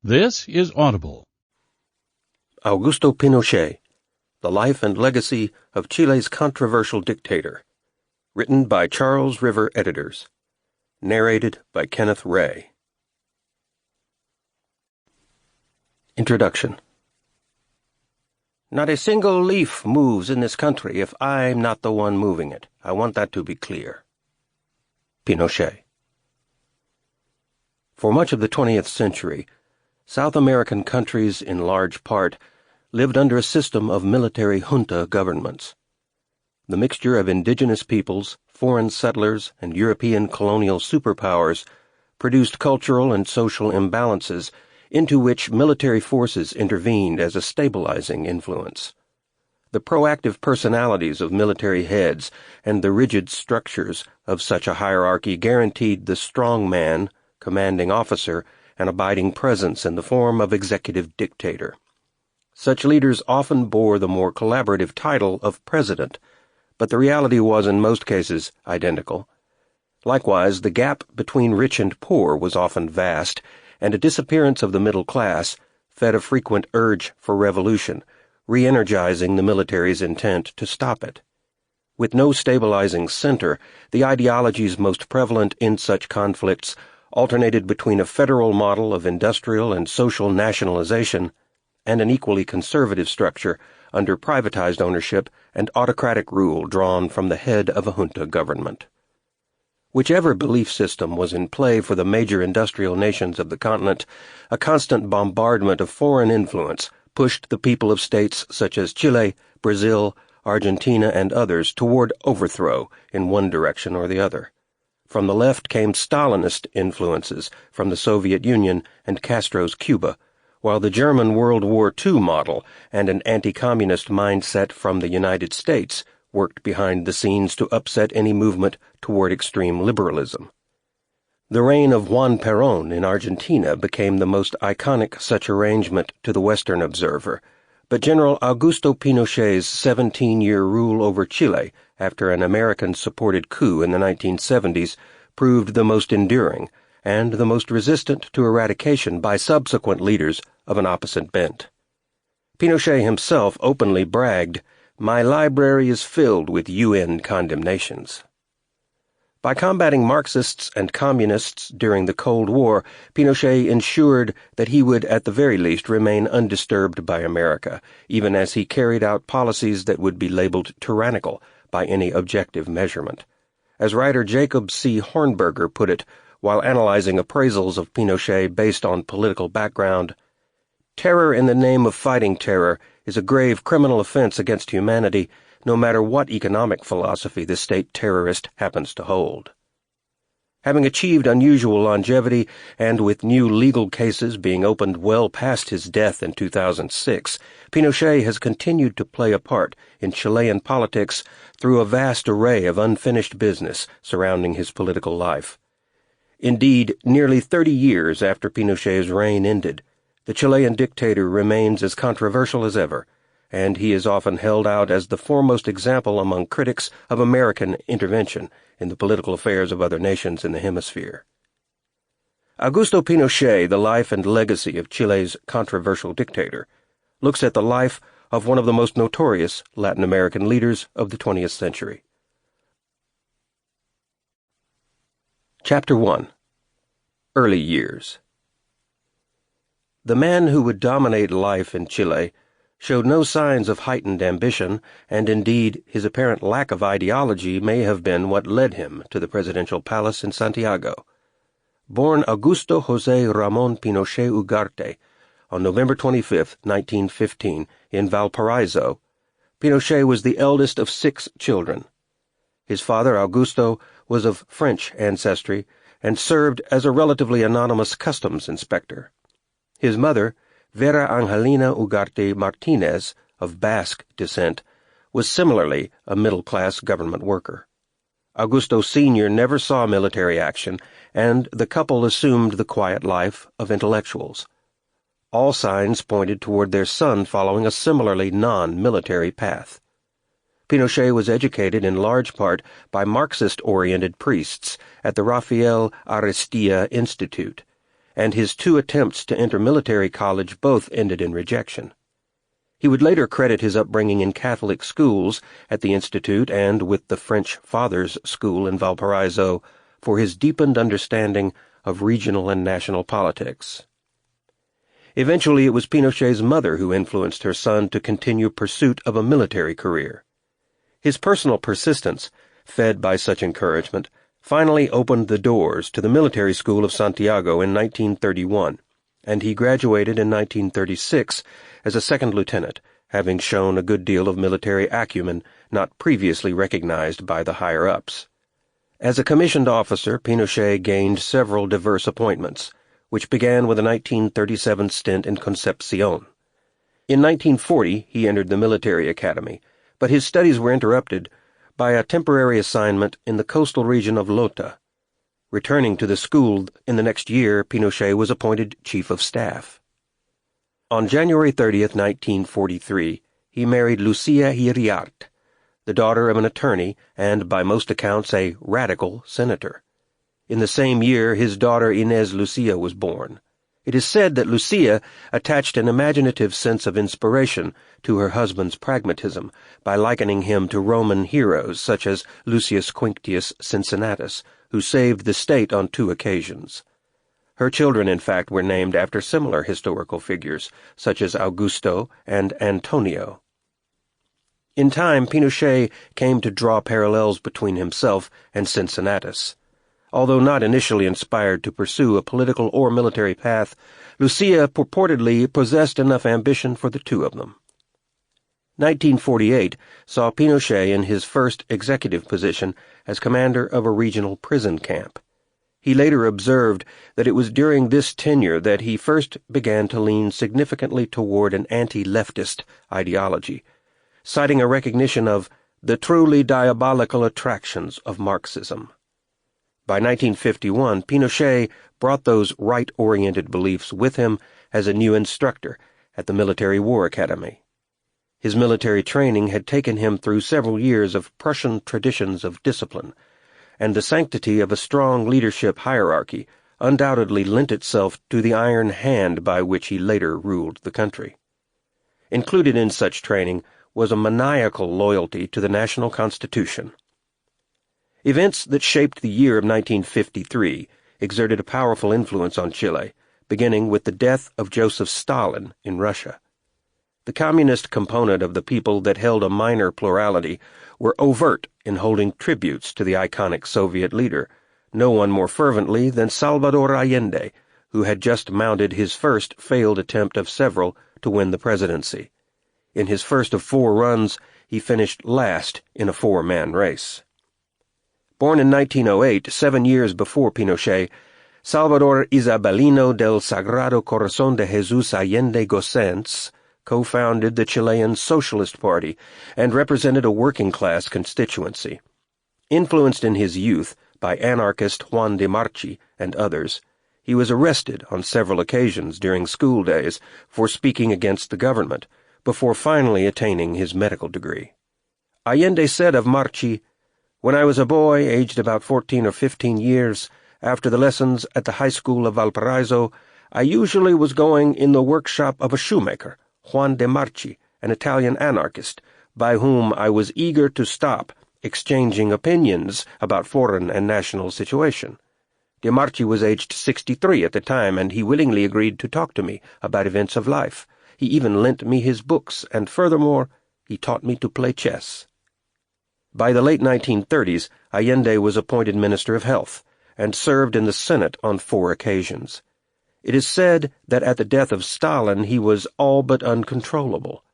This is Audible. Augusto Pinochet, The Life and Legacy of Chile's Controversial Dictator. Written by Charles River Editors. Narrated by Kenneth Ray. Introduction. Not a single leaf moves in this country if I'm not the one moving it. I want that to be clear. Pinochet. For much of the 20th century, South American countries, in large part, lived under a system of military junta governments. The mixture of indigenous peoples, foreign settlers, and European colonial superpowers produced cultural and social imbalances into which military forces intervened as a stabilizing influence. The proactive personalities of military heads and the rigid structures of such a hierarchy guaranteed the strong man, commanding officer, an abiding presence in the form of executive dictator. Such leaders often bore the more collaborative title of president, but the reality was in most cases identical. Likewise, the gap between rich and poor was often vast, and a disappearance of the middle class fed a frequent urge for revolution, reenergizing the military's intent to stop it. With no stabilizing center, the ideologies most prevalent in such conflicts alternated between a federal model of industrial and social nationalization and an equally conservative structure under privatized ownership and autocratic rule drawn from the head of a junta government. Whichever belief system was in play for the major industrial nations of the continent, a constant bombardment of foreign influence pushed the people of states such as Chile, Brazil, Argentina, and others toward overthrow in one direction or the other. From the left came Stalinist influences from the Soviet Union and Castro's Cuba, while the German World War II model and an anti-communist mindset from the United States worked behind the scenes to upset any movement toward extreme liberalism. The reign of Juan Peron in Argentina became the most iconic such arrangement to the Western observer, but General Augusto Pinochet's 17-year rule over Chile after an American-supported coup in the 1970s proved the most enduring and the most resistant to eradication by subsequent leaders of an opposite bent. Pinochet himself openly bragged, "My library is filled with UN condemnations." By combating Marxists and Communists during the Cold War, Pinochet ensured that he would at the very least remain undisturbed by America, even as he carried out policies that would be labeled tyrannical by any objective measurement. As writer Jacob C. Hornberger put it, while analyzing appraisals of Pinochet based on political background, "Terror in the name of fighting terror is a grave criminal offense against humanity, no matter what economic philosophy the state terrorist happens to hold." Having achieved unusual longevity, and with new legal cases being opened well past his death in 2006, Pinochet has continued to play a part in Chilean politics through a vast array of unfinished business surrounding his political life. Indeed, nearly 30 years after Pinochet's reign ended, the Chilean dictator remains as controversial as ever, and he is often held out as the foremost example among critics of American intervention in the political affairs of other nations in the hemisphere. Augusto Pinochet, The Life and Legacy of Chile's Controversial Dictator, looks at the life of one of the most notorious Latin American leaders of the 20th century. Chapter 1. Early Years. The man who would dominate life in Chile showed no signs of heightened ambition, and indeed his apparent lack of ideology may have been what led him to the presidential palace in Santiago. Born Augusto José Ramón Pinochet Ugarte on November 25, 1915, in Valparaiso, Pinochet was the eldest of 6 children. His father, Augusto, was of French ancestry and served as a relatively anonymous customs inspector. His mother, Vera Angelina Ugarte Martinez, of Basque descent, was similarly a middle-class government worker. Augusto Sr. never saw military action, and the couple assumed the quiet life of intellectuals. All signs pointed toward their son following a similarly non-military path. Pinochet was educated in large part by Marxist-oriented priests at the Rafael Ariztía Institute, and his 2 attempts to enter military college both ended in rejection. He would later credit his upbringing in Catholic schools at the Institute and with the French Fathers School in Valparaiso for his deepened understanding of regional and national politics. Eventually, it was Pinochet's mother who influenced her son to continue pursuit of a military career. His personal persistence, fed by such encouragement, finally opened the doors to the military school of Santiago in 1931, and he graduated in 1936 as a second lieutenant, having shown a good deal of military acumen not previously recognized by the higher-ups. As a commissioned officer, Pinochet gained several diverse appointments, which began with a 1937 stint in Concepcion. In 1940, he entered the military academy, but his studies were interrupted by a temporary assignment in the coastal region of Lota. Returning to the school in the next year, Pinochet was appointed Chief of Staff. On January 30th, 1943, he married Lucia Iriart, the daughter of an attorney and, by most accounts, a radical senator. In the same year, his daughter Inez Lucia was born. It is said that Lucia attached an imaginative sense of inspiration to her husband's pragmatism by likening him to Roman heroes such as Lucius Quinctius Cincinnatus, who saved the state on 2 occasions. Her children, in fact, were named after similar historical figures, such as Augusto and Antonio. In time, Pinochet came to draw parallels between himself and Cincinnatus. Although not initially inspired to pursue a political or military path, Lucia purportedly possessed enough ambition for the 2 of them. 1948 saw Pinochet in his first executive position as commander of a regional prison camp. He later observed that it was during this tenure that he first began to lean significantly toward an anti-leftist ideology, citing a recognition of the truly diabolical attractions of Marxism. By 1951, Pinochet brought those right-oriented beliefs with him as a new instructor at the Military War Academy. His military training had taken him through several years of Prussian traditions of discipline, and the sanctity of a strong leadership hierarchy undoubtedly lent itself to the iron hand by which he later ruled the country. Included in such training was a maniacal loyalty to the national constitution. Events that shaped the year of 1953 exerted a powerful influence on Chile, beginning with the death of Joseph Stalin in Russia. The communist component of the people that held a minor plurality were overt in holding tributes to the iconic Soviet leader, no one more fervently than Salvador Allende, who had just mounted his first failed attempt of several to win the presidency. In his first of 4 runs, he finished last in a 4-man race. Born in 1908, 7 years before Pinochet, Salvador Isabelino del Sagrado Corazón de Jesús Allende Gossens co-founded the Chilean Socialist Party and represented a working-class constituency. Influenced in his youth by anarchist Juan de Marchi and others, he was arrested on several occasions during school days for speaking against the government, before finally attaining his medical degree. Allende said of Marchi, "When I was a boy, aged about 14 or 15 years, after the lessons at the high school of Valparaiso, I usually was going in the workshop of a shoemaker, Juan de Marchi, an Italian anarchist, by whom I was eager to stop, exchanging opinions about foreign and national situation. De Marchi was aged 63 at the time, and he willingly agreed to talk to me about events of life. He even lent me his books, and furthermore, he taught me to play chess." By the late 1930s, Allende was appointed Minister of Health and served in the Senate on 4 occasions. It is said that at the death of Stalin he was all but uncontrollable.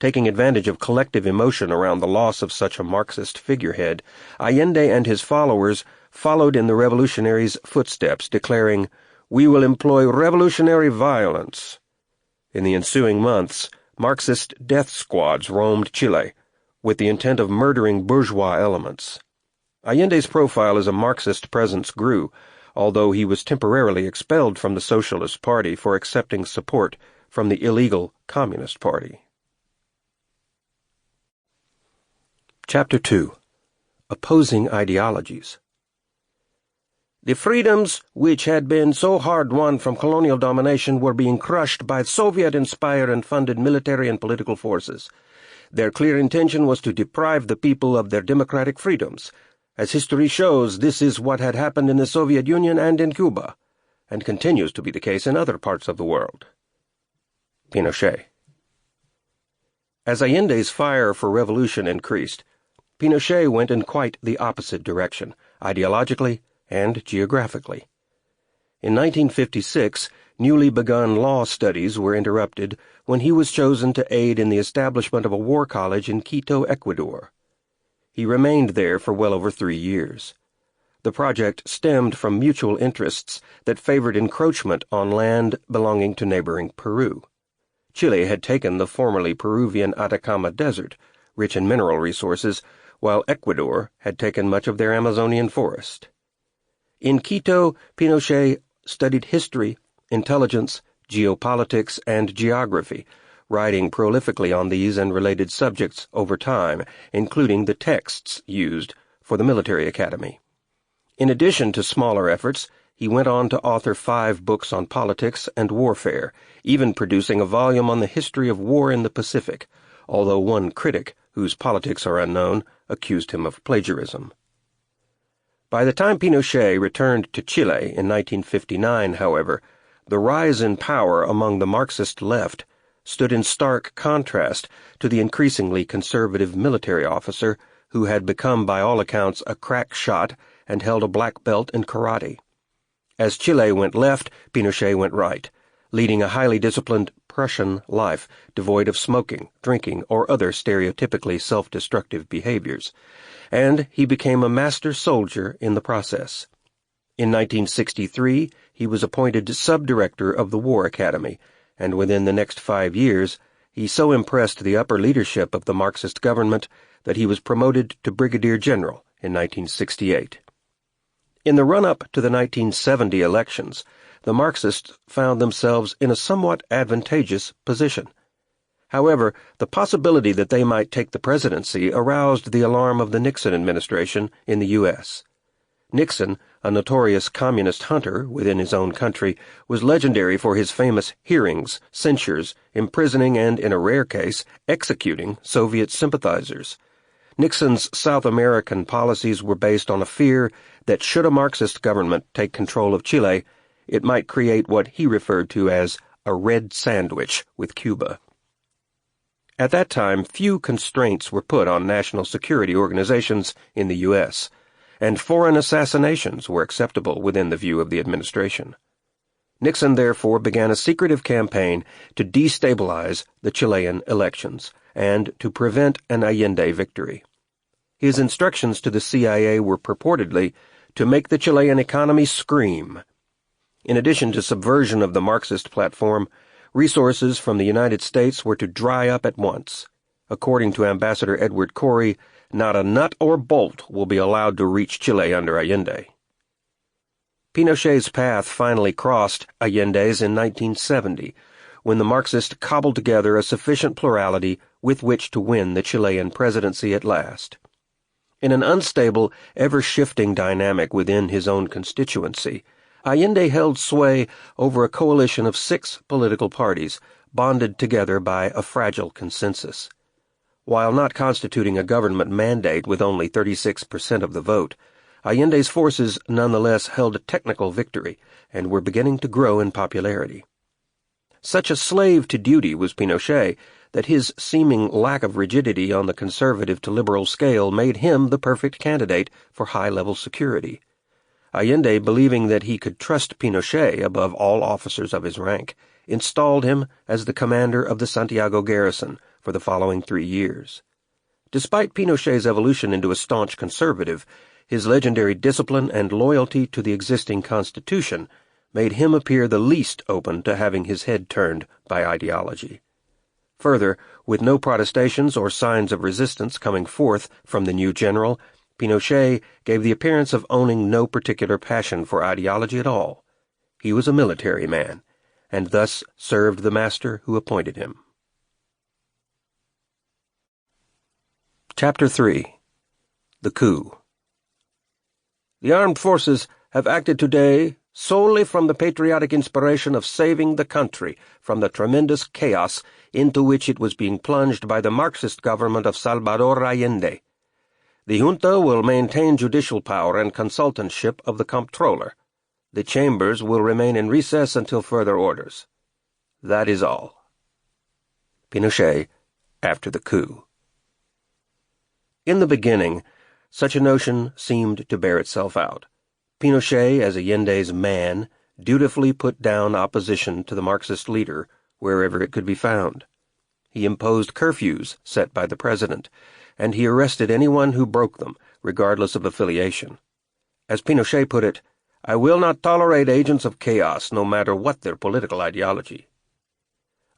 Taking advantage of collective emotion around the loss of such a Marxist figurehead, Allende and his followers followed in the revolutionaries' footsteps, declaring, "We will employ revolutionary violence." In the ensuing months, Marxist death squads roamed Chile, with the intent of murdering bourgeois elements. Allende's profile as a Marxist presence grew, although he was temporarily expelled from the Socialist Party for accepting support from the illegal Communist Party. Chapter 2. Opposing Ideologies. The freedoms which had been so hard won from colonial domination were being crushed by Soviet-inspired and funded military and political forces. Their clear intention was to deprive the people of their democratic freedoms. As history shows, this is what had happened in the Soviet Union and in Cuba, and continues to be the case in other parts of the world. Pinochet. As Allende's fire for revolution increased, Pinochet went in quite the opposite direction, ideologically and geographically. In 1956, newly begun law studies were interrupted when he was chosen to aid in the establishment of a war college in Quito, Ecuador. He remained there for well over 3 years. The project stemmed from mutual interests that favored encroachment on land belonging to neighboring Peru. Chile had taken the formerly Peruvian Atacama Desert, rich in mineral resources, while Ecuador had taken much of their Amazonian forest. In Quito, Pinochet studied history, intelligence, geopolitics, and geography, writing prolifically on these and related subjects over time, including the texts used for the military academy. In addition to smaller efforts, he went on to author 5 books on politics and warfare, even producing a volume on the history of war in the Pacific, although one critic, whose politics are unknown, accused him of plagiarism. By the time Pinochet returned to Chile in 1959, however, the rise in power among the Marxist left stood in stark contrast to the increasingly conservative military officer who had become, by all accounts, a crack shot and held a black belt in karate. As Chile went left, Pinochet went right, leading a highly disciplined Prussian life devoid of smoking, drinking, or other stereotypically self-destructive behaviors, and he became a master soldier in the process. In 1963, he was appointed subdirector of the War Academy, and within the next 5 years, he so impressed the upper leadership of the Marxist government that he was promoted to brigadier general in 1968. In the run-up to the 1970 elections, the Marxists found themselves in a somewhat advantageous position. However, the possibility that they might take the presidency aroused the alarm of the Nixon administration in the U.S. Nixon, a notorious communist hunter within his own country, was legendary for his famous hearings, censures, imprisoning, and, in a rare case, executing Soviet sympathizers. Nixon's South American policies were based on a fear that should a Marxist government take control of Chile, it might create what he referred to as a red sandwich with Cuba. At that time, few constraints were put on national security organizations in the U.S., and foreign assassinations were acceptable within the view of the administration. Nixon therefore began a secretive campaign to destabilize the Chilean elections and to prevent an Allende victory. His instructions to the CIA were purportedly to make the Chilean economy scream. In addition to subversion of the Marxist platform, resources from the United States were to dry up at once. According to Ambassador Edward Corey, not a nut or bolt will be allowed to reach Chile under Allende. Pinochet's path finally crossed Allende's in 1970, when the Marxists cobbled together a sufficient plurality with which to win the Chilean presidency at last. In an unstable, ever-shifting dynamic within his own constituency, Allende held sway over a coalition of 6 political parties, bonded together by a fragile consensus. While not constituting a government mandate with only 36% of the vote, Allende's forces nonetheless held a technical victory and were beginning to grow in popularity. Such a slave to duty was Pinochet that his seeming lack of rigidity on the conservative to liberal scale made him the perfect candidate for high-level security. Allende, believing that he could trust Pinochet above all officers of his rank, installed him as the commander of the Santiago garrison for the following 3 years. Despite Pinochet's evolution into a staunch conservative, his legendary discipline and loyalty to the existing constitution made him appear the least open to having his head turned by ideology. Further, with no protestations or signs of resistance coming forth from the new general, Pinochet gave the appearance of owning no particular passion for ideology at all. He was a military man, and thus served the master who appointed him. Chapter 3. The Coup. The armed forces have acted today solely from the patriotic inspiration of saving the country from the tremendous chaos into which it was being plunged by the Marxist government of Salvador Allende. The junta will maintain judicial power and consultantship of the comptroller. The chambers will remain in recess until further orders. That is all. Pinochet, after the coup. In the beginning, such a notion seemed to bear itself out. Pinochet, as Allende's man, dutifully put down opposition to the Marxist leader wherever it could be found. He imposed curfews set by the president, and he arrested anyone who broke them, regardless of affiliation. As Pinochet put it, "I will not tolerate agents of chaos, no matter what their political ideology."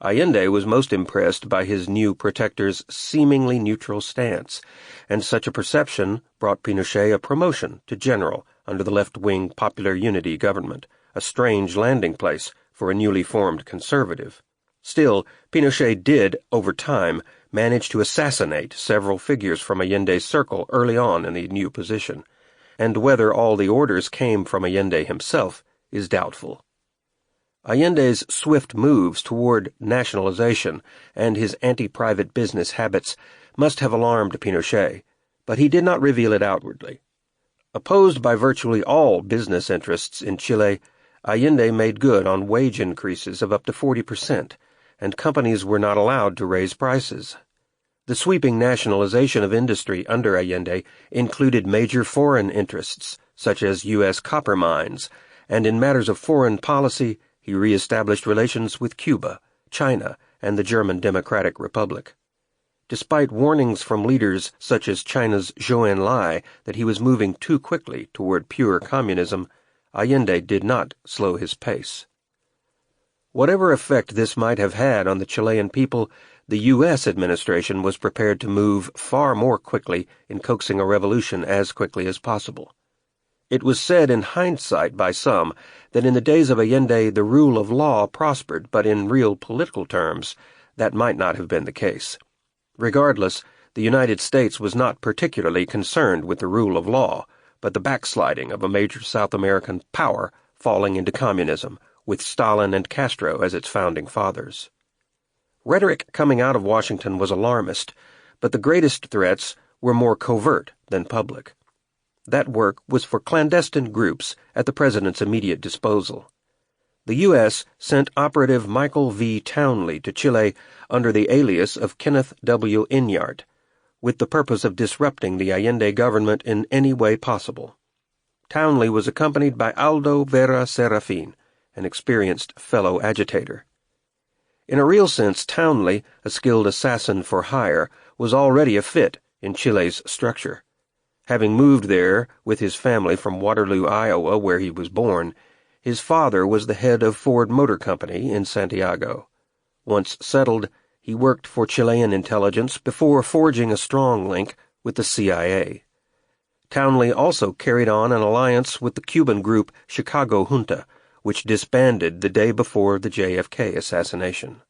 Allende was most impressed by his new protector's seemingly neutral stance, and such a perception brought Pinochet a promotion to general under the left-wing Popular Unity government, a strange landing place for a newly formed conservative. Still, Pinochet did, over time, manage to assassinate several figures from Allende's circle early on in the new position, and whether all the orders came from Allende himself is doubtful. Allende's swift moves toward nationalization and his anti-private business habits must have alarmed Pinochet, but he did not reveal it outwardly. Opposed by virtually all business interests in Chile, Allende made good on wage increases of up to 40%, and companies were not allowed to raise prices. The sweeping nationalization of industry under Allende included major foreign interests, such as U.S. copper mines, and in matters of foreign policy, he re-established relations with Cuba, China, and the German Democratic Republic. Despite warnings from leaders such as China's Zhou Enlai that he was moving too quickly toward pure communism, Allende did not slow his pace. Whatever effect this might have had on the Chilean people, the U.S. administration was prepared to move far more quickly in coaxing a revolution as quickly as possible. It was said in hindsight by some that in the days of Allende the rule of law prospered, but in real political terms, that might not have been the case. Regardless, the United States was not particularly concerned with the rule of law, but the backsliding of a major South American power falling into communism, with Stalin and Castro as its founding fathers. Rhetoric coming out of Washington was alarmist, but the greatest threats were more covert than public. That work was for clandestine groups at the president's immediate disposal. The U.S. sent Operative Michael V. Townley to Chile under the alias of Kenneth W. Inyart, with the purpose of disrupting the Allende government in any way possible. Townley was accompanied by Aldo Vera Serafin, an experienced fellow agitator. In a real sense, Townley, a skilled assassin for hire, was already a fit in Chile's structure. Having moved there with his family from Waterloo, Iowa, where he was born, his father was the head of Ford Motor Company in Santiago. Once settled, he worked for Chilean intelligence before forging a strong link with the CIA. Townley also carried on an alliance with the Cuban group Chicago Junta, which disbanded the day before the JFK assassination.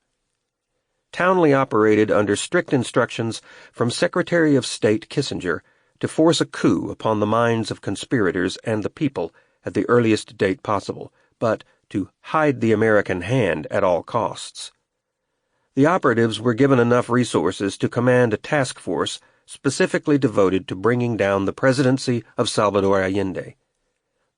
Townley operated under strict instructions from Secretary of State Kissinger to force a coup upon the minds of conspirators and the people at the earliest date possible, but to hide the American hand at all costs. The operatives were given enough resources to command a task force specifically devoted to bringing down the presidency of Salvador Allende.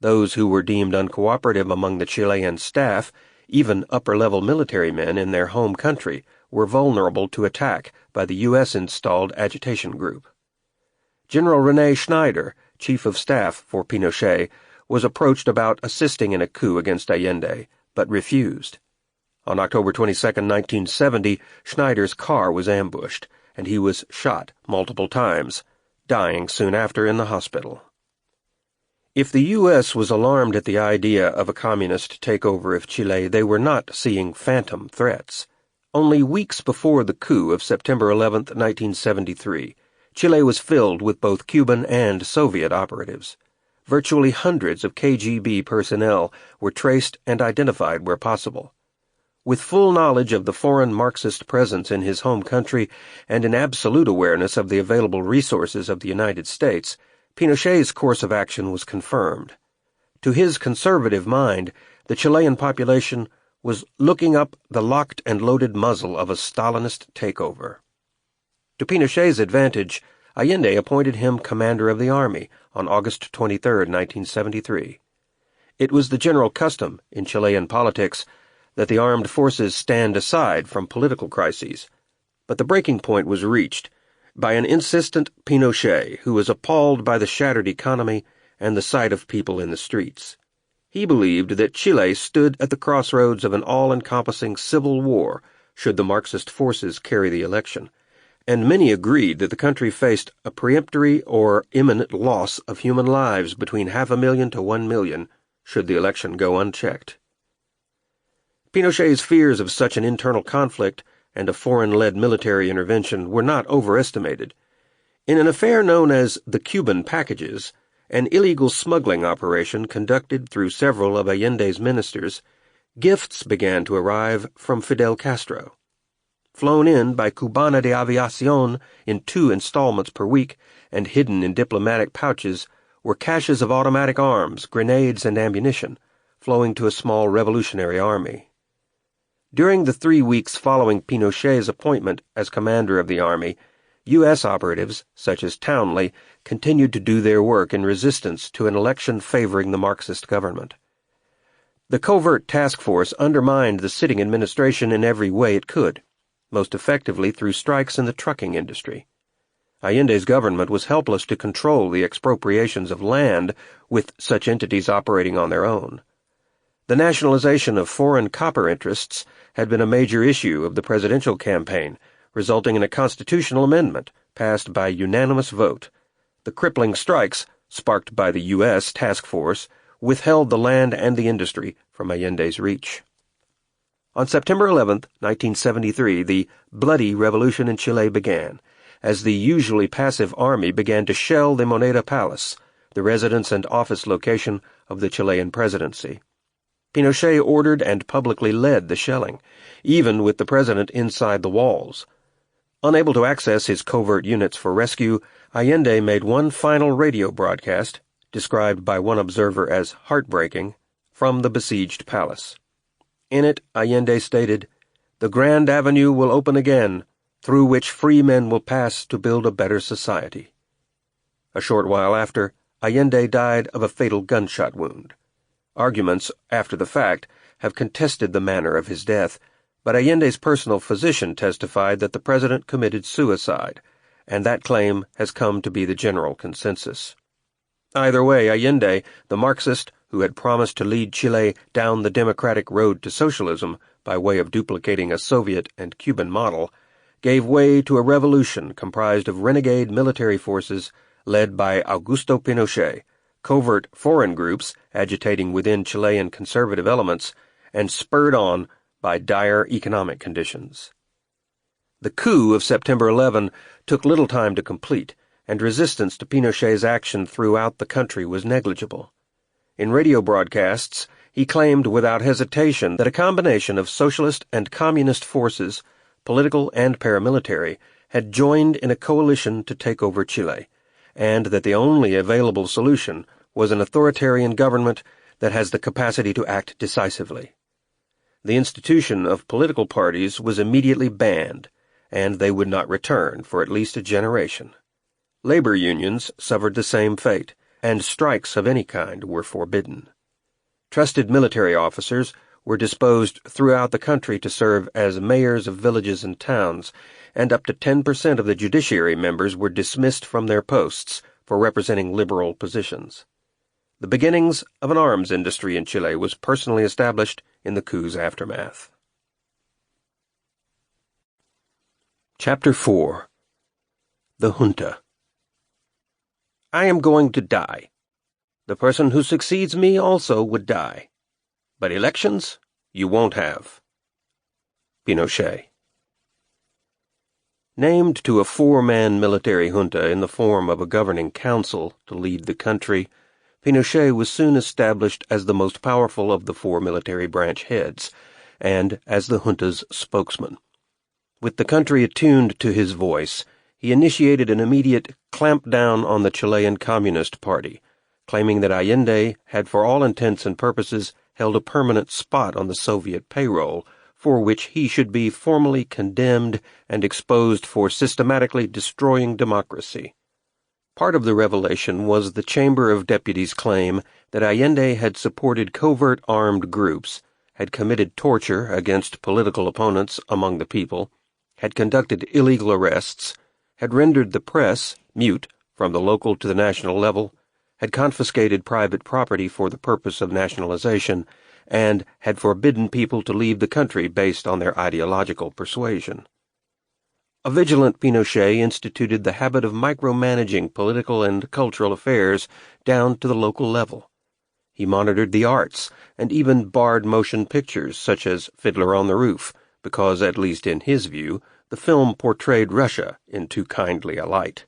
Those who were deemed uncooperative among the Chilean staff, even upper-level military men in their home country, were vulnerable to attack by the U.S.-installed agitation group. General René Schneider, chief of staff for Pinochet, was approached about assisting in a coup against Allende, but refused. On October 22, 1970, Schneider's car was ambushed, and he was shot multiple times, dying soon after in the hospital. If the U.S. was alarmed at the idea of a communist takeover of Chile, they were not seeing phantom threats. Only weeks before the coup of September 11, 1973, Chile was filled with both Cuban and Soviet operatives. Virtually hundreds of KGB personnel were traced and identified where possible. With full knowledge of the foreign Marxist presence in his home country and an absolute awareness of the available resources of the United States, Pinochet's course of action was confirmed. To his conservative mind, the Chilean population was looking up the locked and loaded muzzle of a Stalinist takeover. To Pinochet's advantage, Allende appointed him commander of the army on August 23, 1973. It was the general custom in Chilean politics that the armed forces stand aside from political crises, but the breaking point was reached by an insistent Pinochet who was appalled by the shattered economy and the sight of people in the streets. He believed that Chile stood at the crossroads of an all-encompassing civil war should the Marxist forces carry the election, and many agreed that the country faced a peremptory or imminent loss of human lives between 500,000 to 1 million should the election go unchecked. Pinochet's fears of such an internal conflict and a foreign-led military intervention were not overestimated. In an affair known as the Cuban Packages, an illegal smuggling operation conducted through several of Allende's ministers, gifts began to arrive from Fidel Castro. Flown in by Cubana de Aviación in 2 installments per week and hidden in diplomatic pouches were caches of automatic arms, grenades, and ammunition, flowing to a small revolutionary army. During the 3 weeks following Pinochet's appointment as commander of the army, U.S. operatives, such as Townley, continued to do their work in resistance to an election favoring the Marxist government. The covert task force undermined the sitting administration in every way it could, most effectively through strikes in the trucking industry. Allende's government was helpless to control the expropriations of land with such entities operating on their own. The nationalization of foreign copper interests had been a major issue of the presidential campaign, resulting in a constitutional amendment passed by unanimous vote. The crippling strikes, sparked by the U.S. task force, withheld the land and the industry from Allende's reach. On September 11, 1973, the bloody revolution in Chile began, as the usually passive army began to shell the Moneda Palace, the residence and office location of the Chilean presidency. Pinochet ordered and publicly led the shelling, even with the president inside the walls. Unable to access his covert units for rescue, Allende made one final radio broadcast, described by one observer as heartbreaking, from the besieged palace. In it, Allende stated, "The Grand Avenue will open again, through which free men will pass to build a better society." A short while after, Allende died of a fatal gunshot wound. Arguments, after the fact, have contested the manner of his death, but Allende's personal physician testified that the president committed suicide, and that claim has come to be the general consensus. Either way, Allende, the Marxist who had promised to lead Chile down the democratic road to socialism by way of duplicating a Soviet and Cuban model, gave way to a revolution comprised of renegade military forces led by Augusto Pinochet, covert foreign groups agitating within Chilean conservative elements, and spurred on by dire economic conditions. The coup of September 11 took little time to complete, and resistance to Pinochet's action throughout the country was negligible. In radio broadcasts, he claimed without hesitation that a combination of socialist and communist forces, political and paramilitary, had joined in a coalition to take over Chile, and that the only available solution was an authoritarian government that has the capacity to act decisively. The institution of political parties was immediately banned, and they would not return for at least a generation. Labor unions suffered the same fate, and strikes of any kind were forbidden. Trusted military officers were disposed throughout the country to serve as mayors of villages and towns, and up to 10% of the judiciary members were dismissed from their posts for representing liberal positions. The beginnings of an arms industry in Chile was personally established in the coup's aftermath. Chapter 4. The Junta. I am going to die. The person who succeeds me also would die. But elections you won't have. Pinochet. Named to a 4-man military junta in the form of a governing council to lead the country, Pinochet was soon established as the most powerful of the 4 military branch heads, and as the junta's spokesman. With the country attuned to his voice, he initiated an immediate clampdown on the Chilean Communist Party, claiming that Allende had for all intents and purposes held a permanent spot on the Soviet payroll, for which he should be formally condemned and exposed for systematically destroying democracy. Part of the revelation was the Chamber of Deputies' claim that Allende had supported covert armed groups, had committed torture against political opponents among the people, had conducted illegal arrests, had rendered the press mute from the local to the national level, had confiscated private property for the purpose of nationalization, and had forbidden people to leave the country based on their ideological persuasion. A vigilant Pinochet instituted the habit of micromanaging political and cultural affairs down to the local level. He monitored the arts and even barred motion pictures such as Fiddler on the Roof, because, at least in his view, the film portrayed Russia in too kindly a light.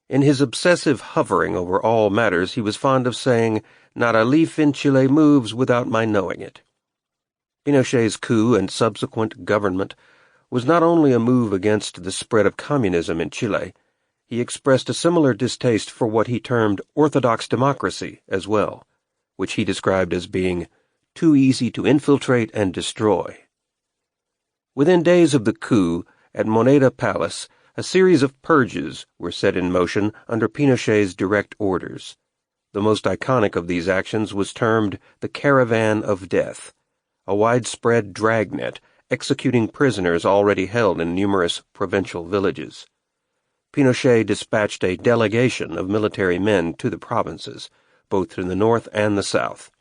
In his obsessive hovering over all matters, he was fond of saying, "Not a leaf in Chile moves without my knowing it." Pinochet's coup and subsequent government was not only a move against the spread of communism in Chile, he expressed a similar distaste for what he termed orthodox democracy as well, which he described as being too easy to infiltrate and destroy. Within days of the coup, at Moneda Palace, a series of purges were set in motion under Pinochet's direct orders. The most iconic of these actions was termed the Caravan of Death, a widespread dragnet executing prisoners already held in numerous provincial villages. Pinochet dispatched a delegation of military men to the provinces, both in the north and the south.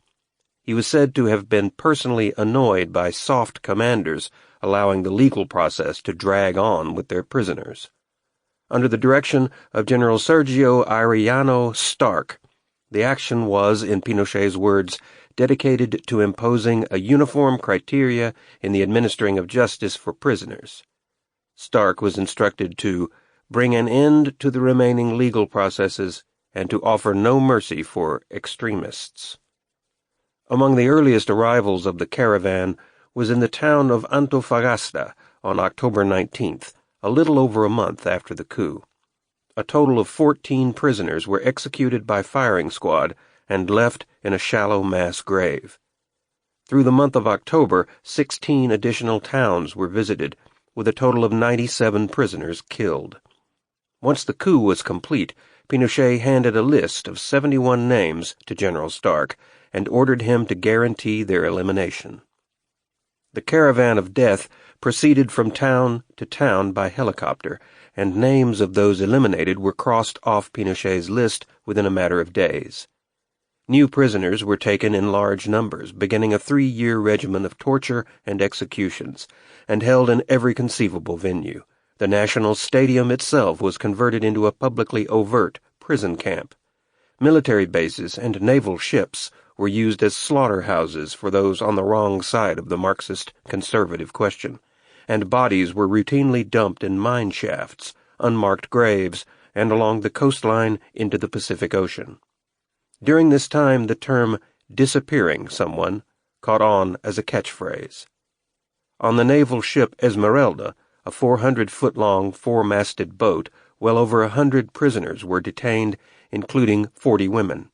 He was said to have been personally annoyed by soft commanders allowing the legal process to drag on with their prisoners. Under the direction of General Sergio Arellano Stark, the action was, in Pinochet's words, dedicated to imposing a uniform criteria in the administering of justice for prisoners. Stark was instructed to bring an end to the remaining legal processes and to offer no mercy for extremists. Among the earliest arrivals of the caravan was in the town of Antofagasta on October 19th, a little over a month after the coup. A total of 14 prisoners were executed by firing squad and left in a shallow mass grave. Through the month of October, 16 additional towns were visited, with a total of 97 prisoners killed. Once the coup was complete, Pinochet handed a list of 71 names to General Stark and ordered him to guarantee their elimination. The Caravan of Death proceeded from town to town by helicopter, and names of those eliminated were crossed off Pinochet's list within a matter of days. New prisoners were taken in large numbers, beginning a 3-year regimen of torture and executions, and held in every conceivable venue. The National Stadium itself was converted into a publicly overt prison camp. Military bases and naval ships were used as slaughterhouses for those on the wrong side of the Marxist conservative question, and bodies were routinely dumped in mine shafts, unmarked graves, and along the coastline into the Pacific Ocean. During this time, the term disappearing someone caught on as a catchphrase. On the naval ship Esmeralda, a 400-foot-long, 4-masted boat, well over 100 prisoners were detained, including 40 women.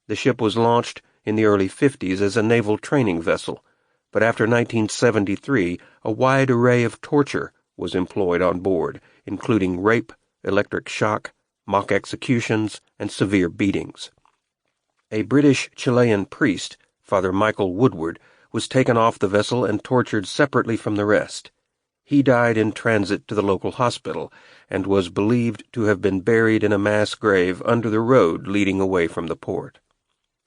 The ship was launched in the early 50s as a naval training vessel, but after 1973, a wide array of torture was employed on board, including rape, electric shock, mock executions, and severe beatings. A British-Chilean priest, Father Michael Woodward, was taken off the vessel and tortured separately from the rest. He died in transit to the local hospital and was believed to have been buried in a mass grave under the road leading away from the port.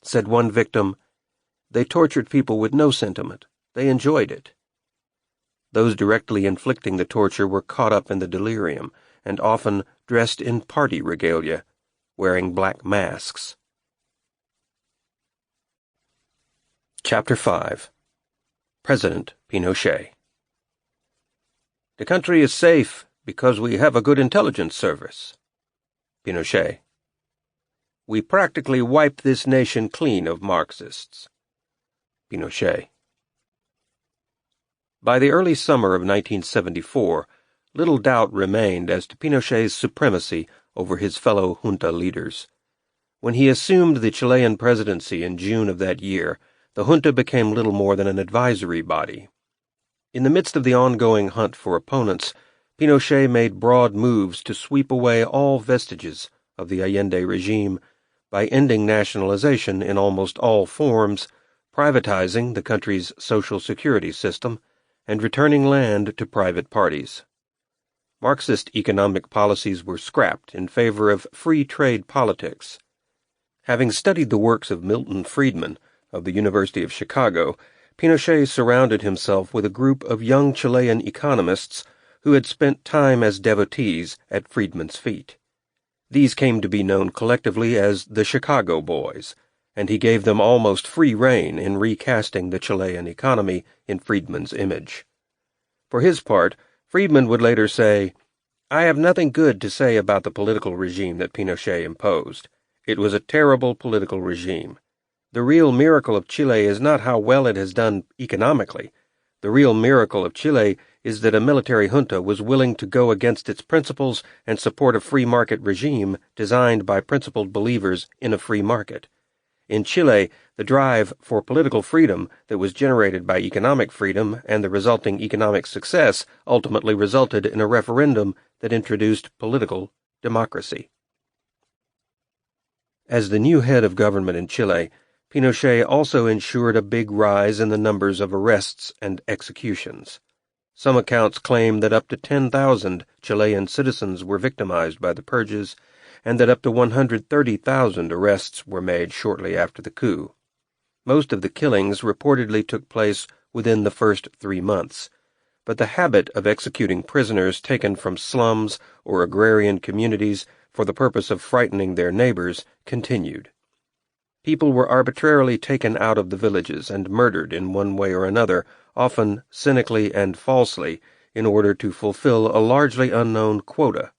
Said one victim, "They tortured people with no sentiment. They enjoyed it." Those directly inflicting the torture were caught up in the delirium and often dressed in party regalia, wearing black masks. Chapter 5. President Pinochet. The country is safe because we have a good intelligence service. Pinochet. We practically wiped this nation clean of Marxists. Pinochet. By the early summer of 1974, little doubt remained as to Pinochet's supremacy over his fellow junta leaders. When he assumed the Chilean presidency in June of that year, the junta became little more than an advisory body. In the midst of the ongoing hunt for opponents, Pinochet made broad moves to sweep away all vestiges of the Allende regime by ending nationalization in almost all forms, privatizing the country's social security system, and returning land to private parties. Marxist economic policies were scrapped in favor of free trade politics. Having studied the works of Milton Friedman of the University of Chicago, Pinochet surrounded himself with a group of young Chilean economists who had spent time as devotees at Friedman's feet. These came to be known collectively as the Chicago Boys, and he gave them almost free rein in recasting the Chilean economy in Friedman's image. For his part, Friedman would later say, "I have nothing good to say about the political regime that Pinochet imposed. It was a terrible political regime. The real miracle of Chile is not how well it has done economically. The real miracle of Chile is that a military junta was willing to go against its principles and support a free market regime designed by principled believers in a free market. In Chile, the drive for political freedom that was generated by economic freedom and the resulting economic success ultimately resulted in a referendum that introduced political democracy." As the new head of government in Chile, Pinochet also ensured a big rise in the numbers of arrests and executions. Some accounts claim that up to 10,000 Chilean citizens were victimized by the purges, and that up to 130,000 arrests were made shortly after the coup. Most of the killings reportedly took place within the first 3 months, but the habit of executing prisoners taken from slums or agrarian communities for the purpose of frightening their neighbors continued. People were arbitrarily taken out of the villages and murdered in one way or another, often cynically and falsely, in order to fulfill a largely unknown quota.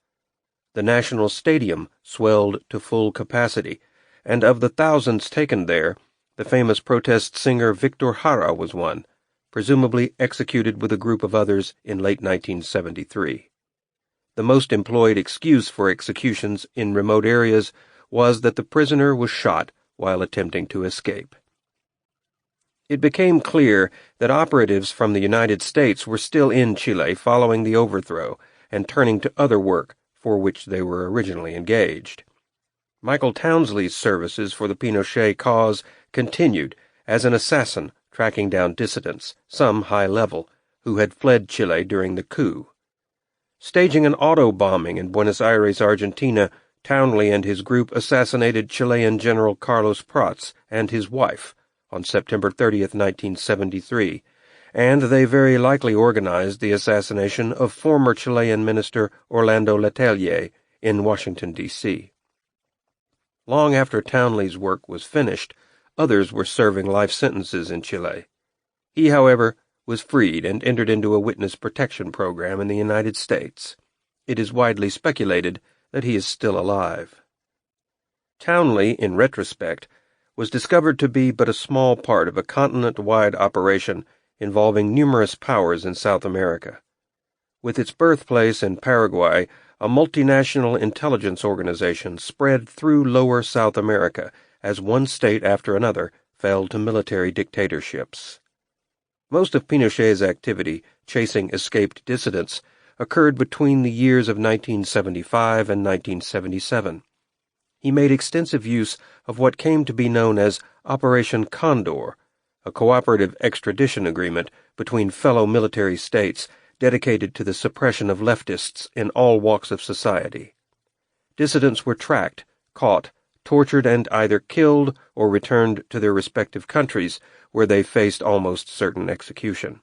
The national stadium swelled to full capacity, and of the thousands taken there, the famous protest singer Victor Jara was one, presumably executed with a group of others in late 1973. The most employed excuse for executions in remote areas was that the prisoner was shot while attempting to escape. It became clear that operatives from the United States were still in Chile following the overthrow and turning to other work for which they were originally engaged. Michael Townsley's services for the Pinochet cause continued as an assassin tracking down dissidents, some high level, who had fled Chile during the coup. Staging an auto bombing in Buenos Aires, Argentina, Townley and his group assassinated Chilean General Carlos Prats and his wife on September 30th, 1973, and they very likely organized the assassination of former Chilean Minister Orlando Letelier in Washington, D.C. Long after Townley's work was finished, others were serving life sentences in Chile. He, however, was freed and entered into a witness protection program in the United States. It is widely speculated that he is still alive. Townley, in retrospect, was discovered to be but a small part of a continent-wide operation involving numerous powers in South America. With its birthplace in Paraguay, a multinational intelligence organization spread through lower South America as one state after another fell to military dictatorships. Most of Pinochet's activity, chasing escaped dissidents, occurred between the years of 1975 and 1977. He made extensive use of what came to be known as Operation Condor, a cooperative extradition agreement between fellow military states dedicated to the suppression of leftists in all walks of society. Dissidents were tracked, caught, tortured, and either killed or returned to their respective countries, where they faced almost certain execution.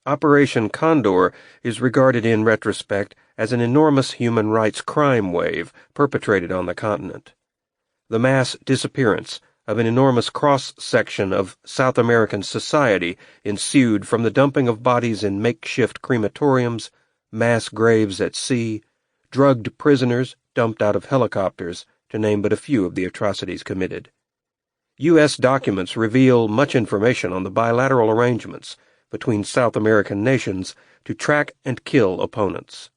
Operation Condor is regarded in retrospect as an enormous human rights crime wave perpetrated on the continent. The mass disappearance of an enormous cross-section of South American society ensued from the dumping of bodies in makeshift crematoriums, mass graves at sea, drugged prisoners dumped out of helicopters, to name but a few of the atrocities committed. U.S. documents reveal much information on the bilateral arrangements between South American nations to track and kill opponents.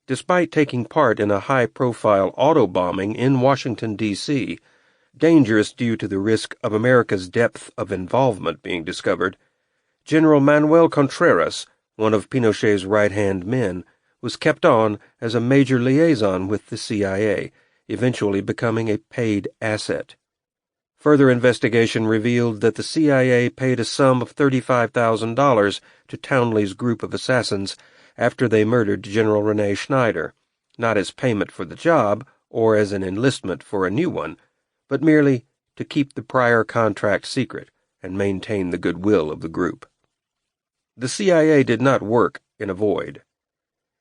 Despite taking part in a high-profile auto bombing in Washington, D.C., dangerous due to the risk of America's depth of involvement being discovered, General Manuel Contreras, one of Pinochet's right-hand men, was kept on as a major liaison with the CIA, eventually becoming a paid asset. Further investigation revealed that the CIA paid a sum of $35,000 to Townley's group of assassins after they murdered General Rene Schneider, not as payment for the job or as an enlistment for a new one, but merely to keep the prior contract secret and maintain the goodwill of the group. The CIA did not work in a void.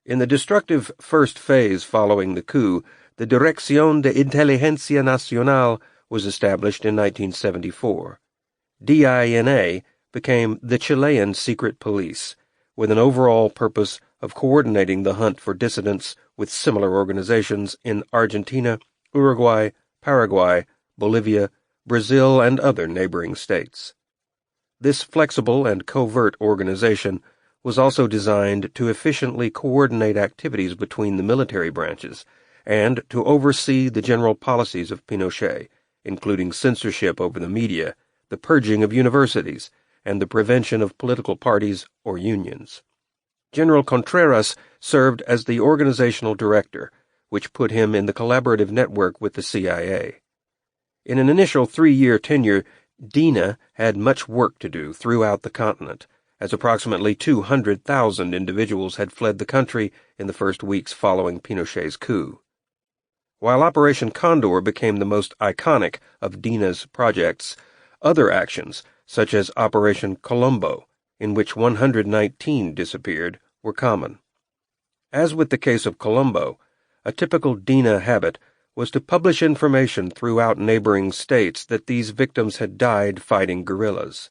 In the destructive first phase following the coup, the Dirección de Inteligencia Nacional was established in 1974. DINA became the Chilean secret police, with an overall purpose of coordinating the hunt for dissidents with similar organizations in Argentina, Uruguay, Paraguay, Bolivia, Brazil, and other neighboring states. This flexible and covert organization was also designed to efficiently coordinate activities between the military branches and to oversee the general policies of Pinochet, including censorship over the media, the purging of universities, and the prevention of political parties or unions. General Contreras served as the organizational director, which put him in the collaborative network with the CIA. In an initial 3-year tenure, DINA had much work to do throughout the continent, as approximately 200,000 individuals had fled the country in the first weeks following Pinochet's coup. While Operation Condor became the most iconic of DINA's projects, other actions, such as Operation Colombo, in which 119 disappeared, were common. As with the case of Colombo, a typical DINA habit was to publish information throughout neighboring states that these victims had died fighting guerrillas.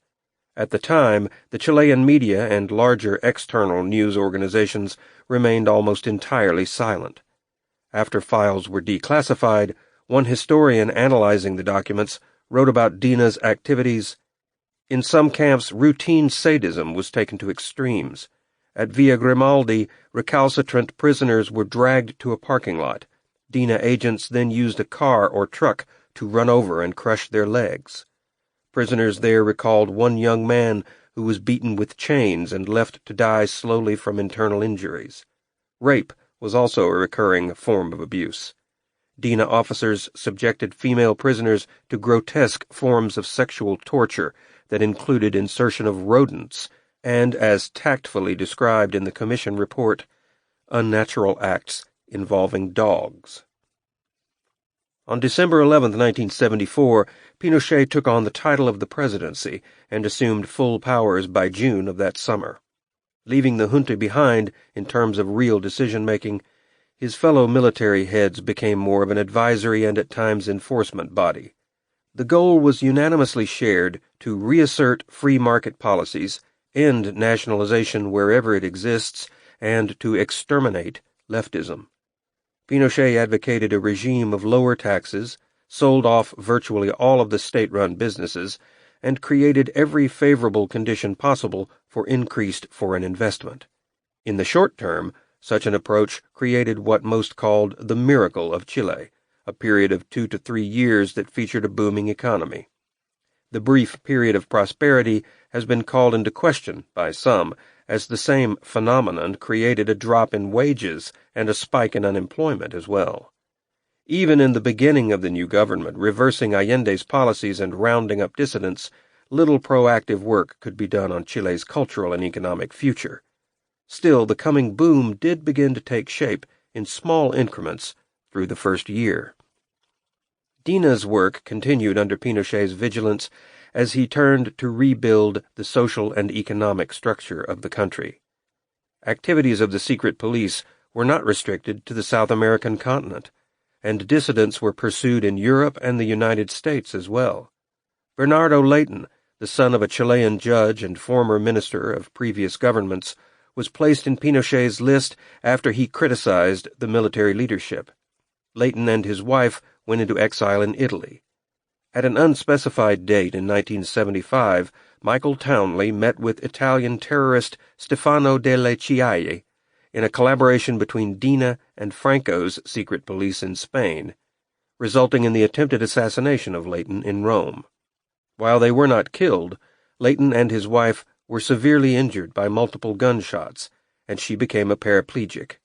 At the time, the Chilean media and larger external news organizations remained almost entirely silent. After files were declassified, one historian analyzing the documents wrote about DINA's activities. In some camps, routine sadism was taken to extremes. At Villa Grimaldi, recalcitrant prisoners were dragged to a parking lot. DINA agents then used a car or truck to run over and crush their legs. Prisoners there recalled one young man who was beaten with chains and left to die slowly from internal injuries. Rape was also a recurring form of abuse. DINA officers subjected female prisoners to grotesque forms of sexual torture that included insertion of rodents and, as tactfully described in the Commission report, unnatural acts involving dogs. On December 11, 1974, Pinochet took on the title of the presidency and assumed full powers by June of that summer. Leaving the junta behind in terms of real decision-making, his fellow military heads became more of an advisory and at times enforcement body. The goal was unanimously shared to reassert free market policies, end nationalization wherever it exists, and to exterminate leftism. Pinochet advocated a regime of lower taxes, sold off virtually all of the state-run businesses, and created every favorable condition possible for increased foreign investment. In the short term, such an approach created what most called the miracle of Chile, a period of 2 to 3 years that featured a booming economy. The brief period of prosperity has been called into question by some, as the same phenomenon created a drop in wages and a spike in unemployment as well. Even in the beginning of the new government, reversing Allende's policies and rounding up dissidents, little proactive work could be done on Chile's cultural and economic future. Still, the coming boom did begin to take shape in small increments through the first year. DINA's work continued under Pinochet's vigilance as he turned to rebuild the social and economic structure of the country. Activities of the secret police were not restricted to the South American continent, and dissidents were pursued in Europe and the United States as well. Bernardo Leighton, the son of a Chilean judge and former minister of previous governments, was placed in Pinochet's list after he criticized the military leadership. Leighton and his wife went into exile in Italy. At an unspecified date in 1975, Michael Townley met with Italian terrorist Stefano delle Chiaie in a collaboration between Dina and Franco's secret police in Spain, resulting in the attempted assassination of Leighton in Rome. While they were not killed, Leighton and his wife were severely injured by multiple gunshots, and she became a paraplegic.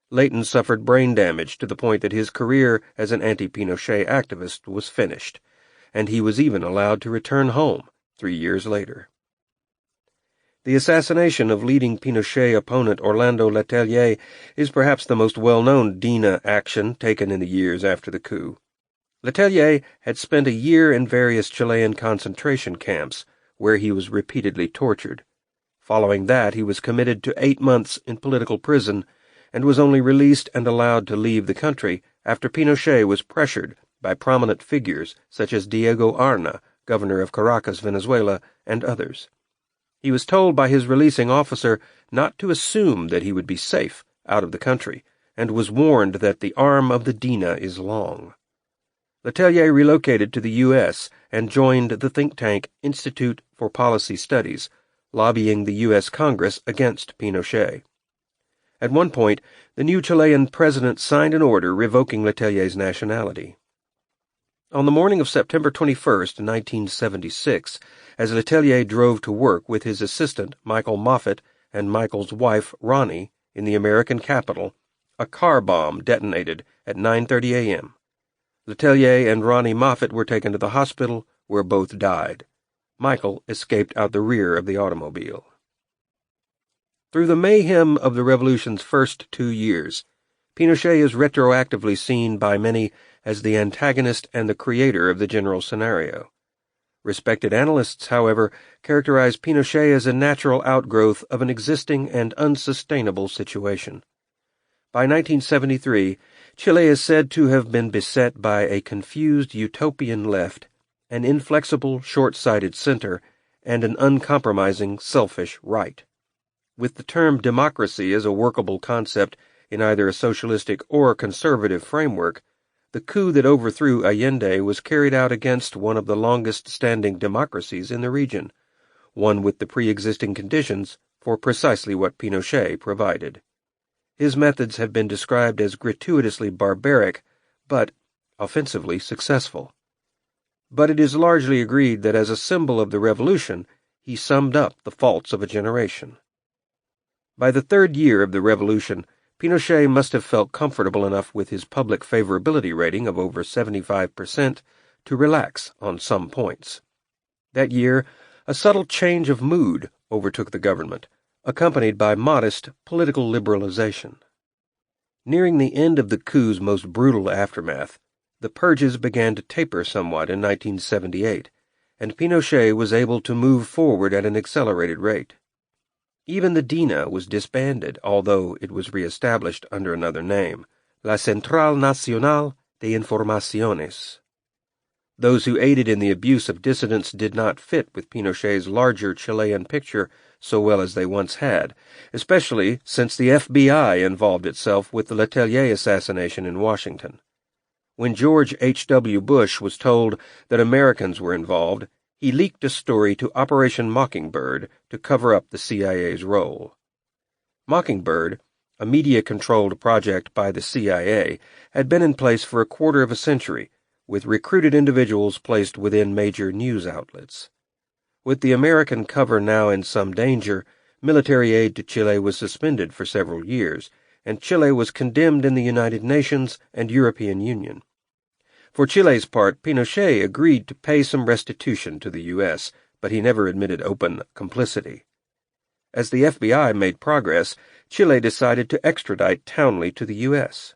Leighton suffered brain damage to the point that his career as an anti-Pinochet activist was finished, and he was even allowed to return home 3 years later. The assassination of leading Pinochet opponent Orlando Letelier is perhaps the most well-known Dina action taken in the years after the coup. Letelier had spent a year in various Chilean concentration camps, where he was repeatedly tortured. Following that, he was committed to 8 months in political prison and was only released and allowed to leave the country after Pinochet was pressured by prominent figures such as Diego Arna, governor of Caracas, Venezuela, and others. He was told by his releasing officer not to assume that he would be safe out of the country, and was warned that the arm of the Dina is long. Letelier relocated to the U.S. and joined the think tank Institute for Policy Studies, lobbying the U.S. Congress against Pinochet. At one point, the new Chilean president signed an order revoking Letelier's nationality. On the morning of September 21, 1976, as Letelier drove to work with his assistant Michael Moffett and Michael's wife Ronnie in the American capital, a car bomb detonated at 9:30 a.m. Letelier and Ronnie Moffett were taken to the hospital, where both died. Michael escaped out the rear of the automobile. Through the mayhem of the revolution's first 2 years, Pinochet is retroactively seen by many as the antagonist and the creator of the general scenario. Respected analysts, however, characterize Pinochet as a natural outgrowth of an existing and unsustainable situation. By 1973, Chile is said to have been beset by a confused utopian left, an inflexible, short-sighted center, and an uncompromising, selfish right. With the term democracy as a workable concept in either a socialistic or conservative framework, the coup that overthrew Allende was carried out against one of the longest-standing democracies in the region, one with the pre-existing conditions for precisely what Pinochet provided. His methods have been described as gratuitously barbaric, but offensively successful. But it is largely agreed that as a symbol of the revolution, he summed up the faults of a generation. By the 3rd year of the revolution, Pinochet must have felt comfortable enough with his public favorability rating of over 75% to relax on some points. That year, a subtle change of mood overtook the government, accompanied by modest political liberalization. Nearing the end of the coup's most brutal aftermath, the purges began to taper somewhat in 1978, and Pinochet was able to move forward at an accelerated rate. Even the Dina was disbanded, although it was re-established under another name, La Central Nacional de Informaciones. Those who aided in the abuse of dissidents did not fit with Pinochet's larger Chilean picture so well as they once had, especially since the FBI involved itself with the Letelier assassination in Washington. When George H.W. Bush was told that Americans were involved, he leaked a story to Operation Mockingbird to cover up the CIA's role. Mockingbird, a media-controlled project by the CIA, had been in place for a quarter of a century, with recruited individuals placed within major news outlets. With the American cover now in some danger, military aid to Chile was suspended for several years, and Chile was condemned in the United Nations and European Union. For Chile's part, Pinochet agreed to pay some restitution to the U.S., but he never admitted open complicity. As the FBI made progress, Chile decided to extradite Townley to the U.S.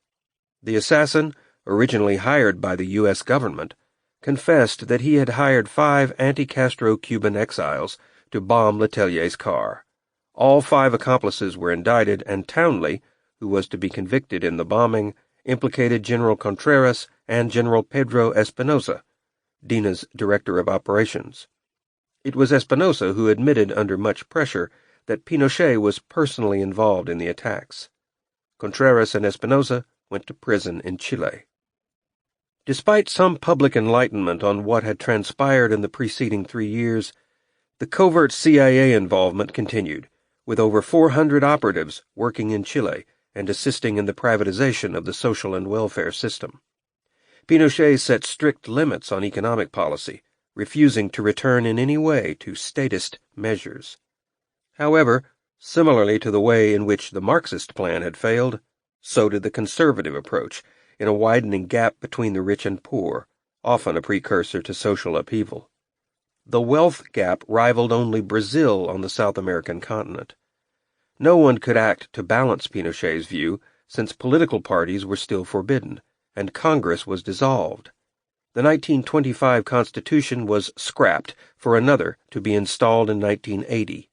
The assassin, originally hired by the U.S. government, confessed that he had hired 5 anti-Castro Cuban exiles to bomb Letelier's car. All 5 accomplices were indicted, and Townley, who was to be convicted in the bombing, implicated General Contreras and General Pedro Espinosa, Dina's director of operations. It was Espinosa who admitted under much pressure that Pinochet was personally involved in the attacks. Contreras and Espinosa went to prison in Chile. Despite some public enlightenment on what had transpired in the preceding 3 years, the covert CIA involvement continued, with over 400 operatives working in Chile and assisting in the privatization of the social and welfare system. Pinochet set strict limits on economic policy, refusing to return in any way to statist measures. However, similarly to the way in which the Marxist plan had failed, so did the conservative approach, in a widening gap between the rich and poor, often a precursor to social upheaval. The wealth gap rivaled only Brazil on the South American continent. No one could act to balance Pinochet's view, since political parties were still forbidden, and Congress was dissolved. The 1925 Constitution was scrapped for another to be installed in 1980.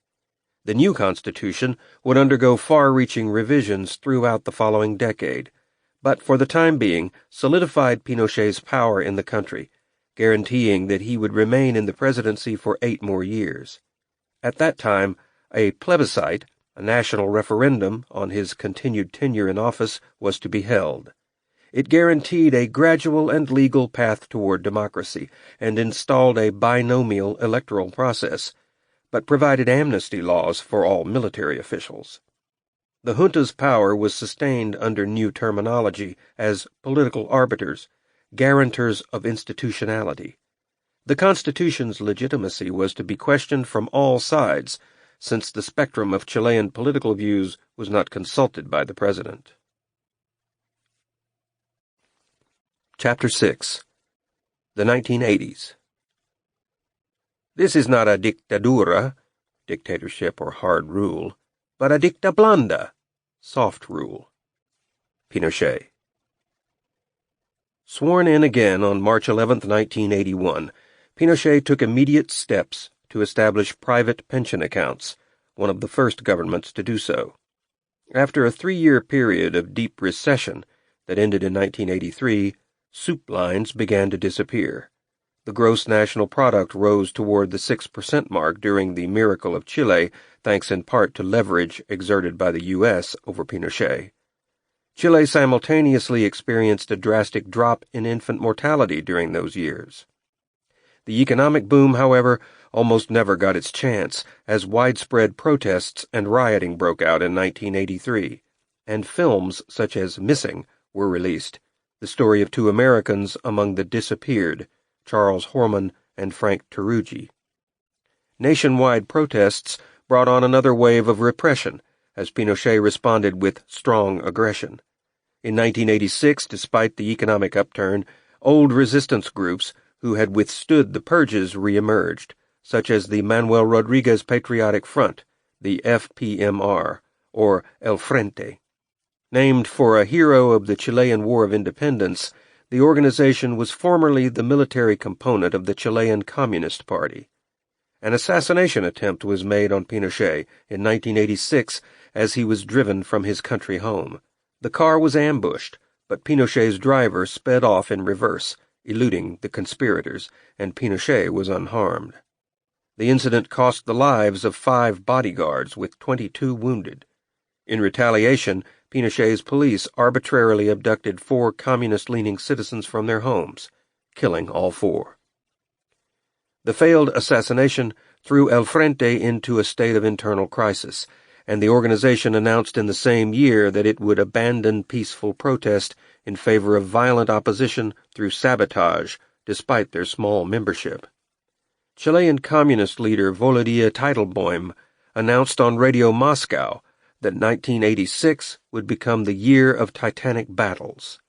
The new Constitution would undergo far-reaching revisions throughout the following decade, but for the time being solidified Pinochet's power in the country, guaranteeing that he would remain in the presidency for 8 more years. At that time, a plebiscite, a national referendum on his continued tenure in office, was to be held. It guaranteed a gradual and legal path toward democracy and installed a binomial electoral process, but provided amnesty laws for all military officials. The junta's power was sustained under new terminology as political arbiters, guarantors of institutionality. The Constitution's legitimacy was to be questioned from all sides, since the spectrum of Chilean political views was not consulted by the president. Chapter 6. The 1980s. This is not a dictadura, dictatorship or hard rule, but a dicta blanda, soft rule. Pinochet. Sworn in again on March 11, 1981, Pinochet took immediate steps to establish private pension accounts, one of the first governments to do so. After a 3-year period of deep recession that ended in 1983, soup lines began to disappear. The gross national product rose toward the 6% mark during the miracle of Chile, thanks in part to leverage exerted by the U.S. over Pinochet. Chile simultaneously experienced a drastic drop in infant mortality during those years. The economic boom, however, almost never got its chance, as widespread protests and rioting broke out in 1983, and films such as Missing were released, the story of 2 Americans among the disappeared, Charles Horman and Frank Teruggi. Nationwide protests brought on another wave of repression, as Pinochet responded with strong aggression. In 1986, despite the economic upturn, old resistance groups who had withstood the purges reemerged, such as the Manuel Rodriguez Patriotic Front, the FPMR, or El Frente. Named for a hero of the Chilean War of Independence, the organization was formerly the military component of the Chilean Communist Party. An assassination attempt was made on Pinochet in 1986 as he was driven from his country home. The car was ambushed, but Pinochet's driver sped off in reverse, eluding the conspirators, and Pinochet was unharmed. The incident cost the lives of 5 bodyguards, with 22 wounded. In retaliation, Pinochet's police arbitrarily abducted 4 communist-leaning citizens from their homes, killing all 4. The failed assassination threw El Frente into a state of internal crisis, and the organization announced in the same year that it would abandon peaceful protest in favor of violent opposition through sabotage, despite their small membership. Chilean communist leader Volodya Teitelbaum announced on Radio Moscow that 1986 would become the year of titanic battles.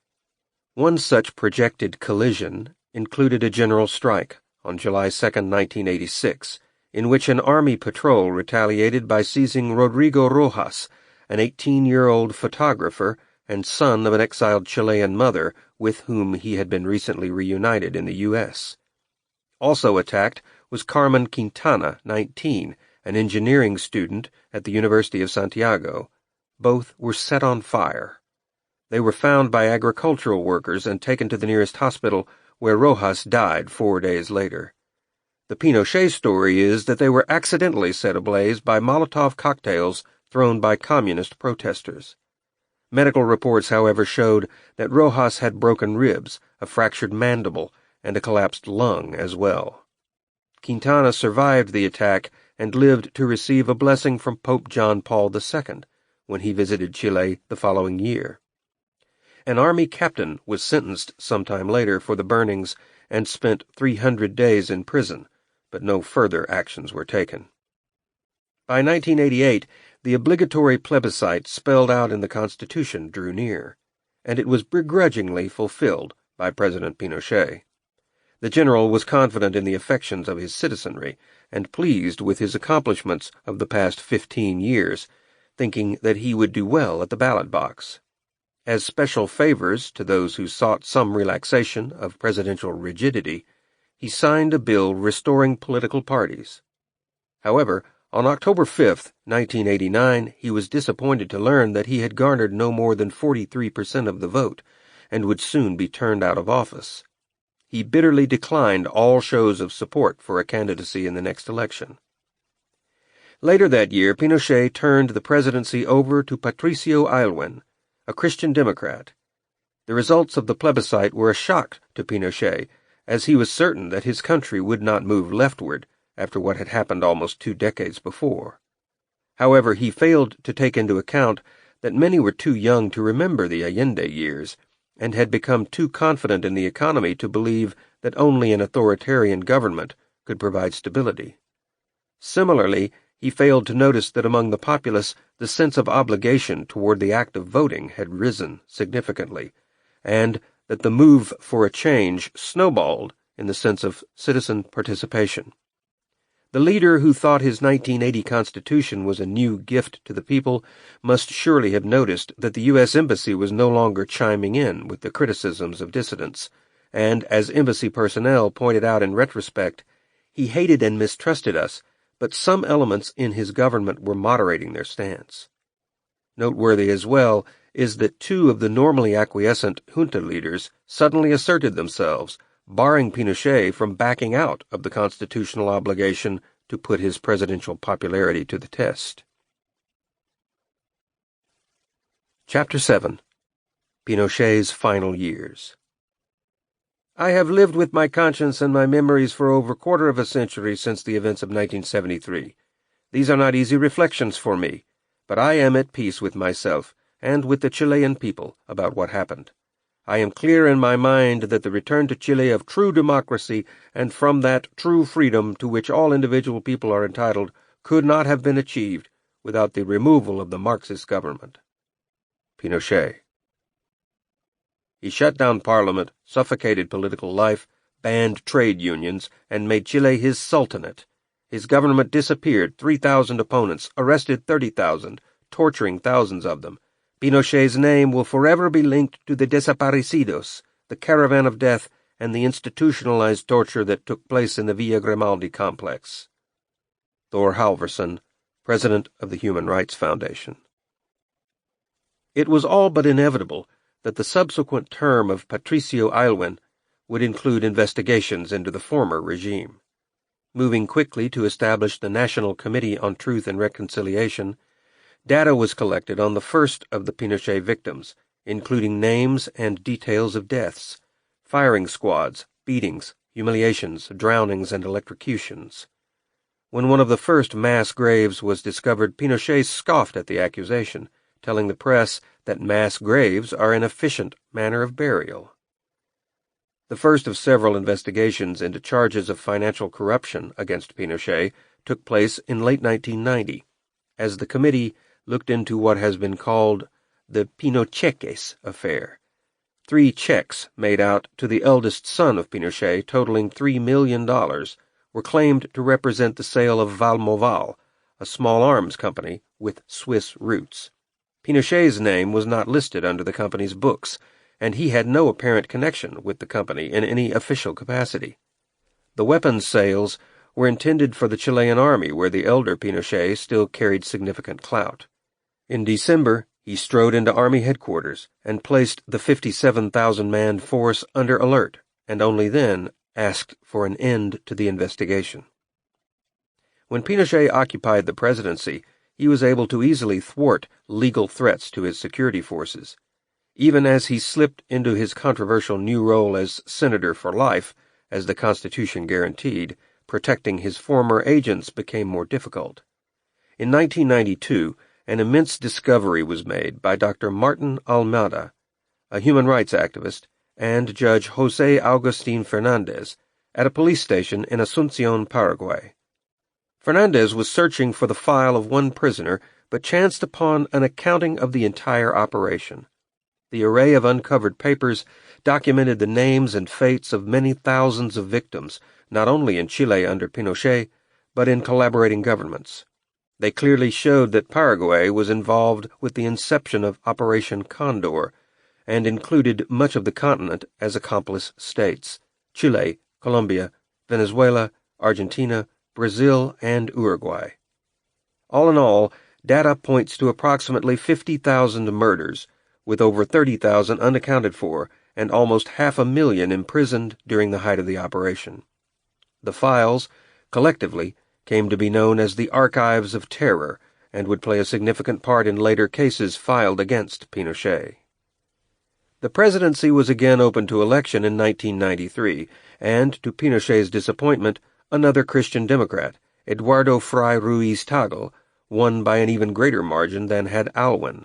One such projected collision included a general strike on July 2, 1986, in which an army patrol retaliated by seizing Rodrigo Rojas, an 18-year-old photographer and son of an exiled Chilean mother with whom he had been recently reunited in the U.S. Also attacked was Carmen Quintana, 19, an engineering student at the University of Santiago. Both were set on fire. They were found by agricultural workers and taken to the nearest hospital, where Rojas died 4 days later. The Pinochet story is that they were accidentally set ablaze by Molotov cocktails thrown by communist protesters. Medical reports, however, showed that Rojas had broken ribs, a fractured mandible, and a collapsed lung as well. Quintana survived the attack and lived to receive a blessing from Pope John Paul II when he visited Chile the following year. An army captain was sentenced sometime later for the burnings and spent 300 days in prison, but no further actions were taken. By 1988, the obligatory plebiscite spelled out in the Constitution drew near, and it was begrudgingly fulfilled by President Pinochet. The general was confident in the affections of his citizenry and pleased with his accomplishments of the past 15 years, thinking that he would do well at the ballot box. As special favors to those who sought some relaxation of presidential rigidity, he signed a bill restoring political parties. However, on October 5, 1989, he was disappointed to learn that he had garnered no more than 43% of the vote and would soon be turned out of office. He bitterly declined all shows of support for a candidacy in the next election. Later that year, Pinochet turned the presidency over to Patricio Aylwin, a Christian Democrat. The results of the plebiscite were a shock to Pinochet, as he was certain that his country would not move leftward after what had happened almost 2 decades before. However, he failed to take into account that many were too young to remember the Allende years and had become too confident in the economy to believe that only an authoritarian government could provide stability. Similarly, he failed to notice that among the populace the sense of obligation toward the act of voting had risen significantly, and that the move for a change snowballed in the sense of citizen participation. The leader who thought his 1980 Constitution was a new gift to the people must surely have noticed that the U.S. Embassy was no longer chiming in with the criticisms of dissidents, and, as embassy personnel pointed out in retrospect, he hated and mistrusted us, but some elements in his government were moderating their stance. Noteworthy as well is that 2 of the normally acquiescent junta leaders suddenly asserted themselves, barring Pinochet from backing out of the constitutional obligation to put his presidential popularity to the test. Chapter 7. Pinochet's Final Years. I have lived with my conscience and my memories for over 1/4 of a century since the events of 1973. These are not easy reflections for me, but I am at peace with myself and with the Chilean people about what happened. I am clear in my mind that the return to Chile of true democracy and from that true freedom to which all individual people are entitled could not have been achieved without the removal of the Marxist government. Pinochet. He shut down Parliament, suffocated political life, banned trade unions, and made Chile his sultanate. His government disappeared 3,000 opponents, arrested 30,000, torturing thousands of them. Pinochet's name will forever be linked to the desaparecidos, the caravan of death, and the institutionalized torture that took place in the Villa Grimaldi complex. Thor Halvorson, President of the Human Rights Foundation. It was all but inevitable that the subsequent term of Patricio Aylwin would include investigations into the former regime. Moving quickly to establish the National Committee on Truth and Reconciliation, data was collected on the first of the Pinochet victims, including names and details of deaths, firing squads, beatings, humiliations, drownings, and electrocutions. When one of the first mass graves was discovered, Pinochet scoffed at the accusation, telling the press that mass graves are an efficient manner of burial. The first of several investigations into charges of financial corruption against Pinochet took place in late 1990, as the committee looked into what has been called the Pinocheques affair. 3 checks made out to the eldest son of Pinochet, totaling $3 million, were claimed to represent the sale of Valmoval, a small arms company with Swiss roots. Pinochet's name was not listed under the company's books, and he had no apparent connection with the company in any official capacity. The weapons sales were intended for the Chilean army, where the elder Pinochet still carried significant clout. In December, he strode into Army headquarters and placed the 57,000-man force under alert, and only then asked for an end to the investigation. When Pinochet occupied the presidency, he was able to easily thwart legal threats to his security forces. Even as he slipped into his controversial new role as senator for life, as the Constitution guaranteed, protecting his former agents became more difficult. In 1992, an immense discovery was made by Dr. Martin Almada, a human rights activist, and Judge José Agustín Fernández at a police station in Asunción, Paraguay. Fernández was searching for the file of one prisoner, but chanced upon an accounting of the entire operation. The array of uncovered papers documented the names and fates of many thousands of victims, not only in Chile under Pinochet, but in collaborating governments. They clearly showed that Paraguay was involved with the inception of Operation Condor, and included much of the continent as accomplice states: Chile, Colombia, Venezuela, Argentina, Brazil, and Uruguay. All in all, data points to approximately 50,000 murders, with over 30,000 unaccounted for, and almost 500,000 imprisoned during the height of the operation. The files, collectively, came to be known as the Archives of Terror, and would play a significant part in later cases filed against Pinochet. The presidency was again open to election in 1993, and, to Pinochet's disappointment, another Christian Democrat, Eduardo Frei Ruiz-Tagle, won by an even greater margin than had Aylwin.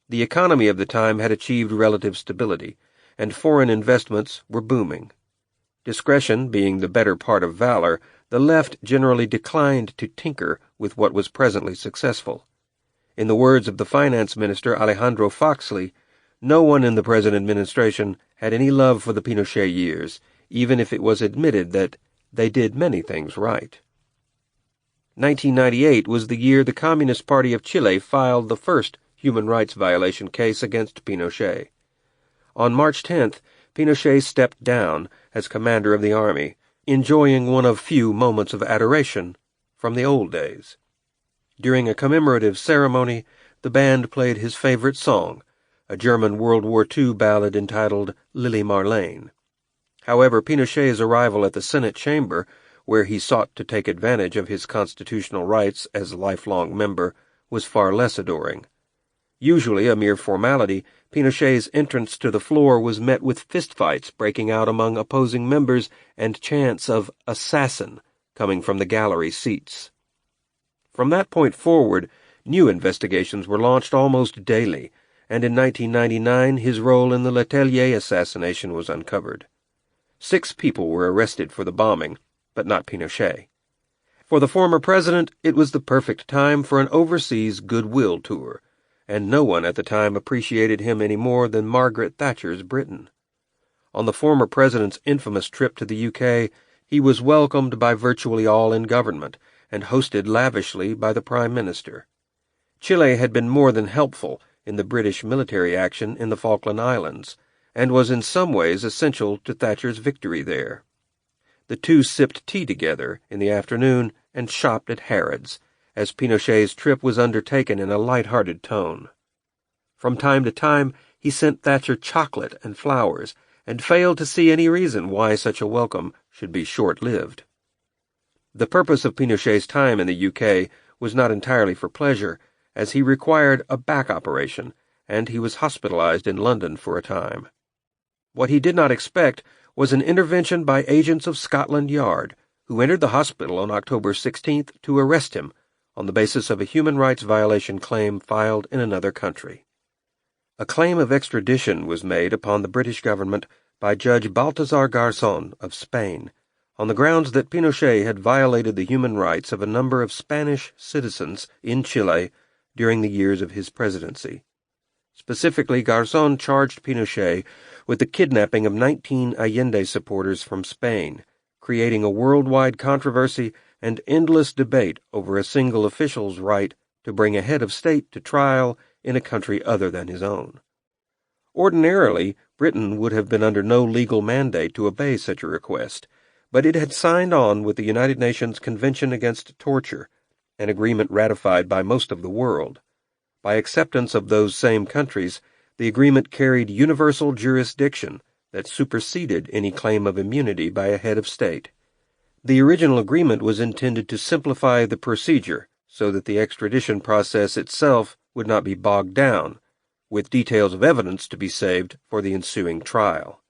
The economy of the time had achieved relative stability, and foreign investments were booming. Discretion being the better part of valor, the left generally declined to tinker with what was presently successful. In the words of the finance minister Alejandro Foxley, no one in the present administration had any love for the Pinochet years, even if it was admitted that they did many things right. 1998 was the year the Communist Party of Chile filed the first human rights violation case against Pinochet. On March 10th, Pinochet stepped down as commander of the army, enjoying one of few moments of adoration from the old days. During a commemorative ceremony, the band played his favorite song, a German World War II ballad entitled Lily Marlene. However, Pinochet's arrival at the Senate chamber, where he sought to take advantage of his constitutional rights as a lifelong member, was far less adoring. Usually a mere formality, Pinochet's entrance to the floor was met with fistfights breaking out among opposing members and chants of "assassin" coming from the gallery seats. From that point forward, new investigations were launched almost daily, and in 1999 his role in the Letelier assassination was uncovered. 6 people were arrested for the bombing, but not Pinochet. For the former president, it was the perfect time for an overseas goodwill tour, and no one at the time appreciated him any more than Margaret Thatcher's Britain. On the former president's infamous trip to the UK, he was welcomed by virtually all in government, and hosted lavishly by the Prime Minister. Chile had been more than helpful in the British military action in the Falkland Islands, and was in some ways essential to Thatcher's victory there. The two sipped tea together in the afternoon and shopped at Harrods, as Pinochet's trip was undertaken in a light-hearted tone. From time to time he sent Thatcher chocolate and flowers, and failed to see any reason why such a welcome should be short-lived. The purpose of Pinochet's time in the UK was not entirely for pleasure, as he required a back operation, and he was hospitalized in London for a time. What he did not expect was an intervention by agents of Scotland Yard, who entered the hospital on October 16th to arrest him on the basis of a human rights violation claim filed in another country. A claim of extradition was made upon the British government by Judge Baltasar Garzón of Spain, on the grounds that Pinochet had violated the human rights of a number of Spanish citizens in Chile during the years of his presidency. Specifically, Garzón charged Pinochet with the kidnapping of 19 Allende supporters from Spain, creating a worldwide controversy and endless debate over a single official's right to bring a head of state to trial in a country other than his own. Ordinarily, Britain would have been under no legal mandate to obey such a request, but it had signed on with the United Nations Convention Against Torture, an agreement ratified by most of the world. By acceptance of those same countries, the agreement carried universal jurisdiction that superseded any claim of immunity by a head of state. The original agreement was intended to simplify the procedure so that the extradition process itself would not be bogged down, with details of evidence to be saved for the ensuing trial.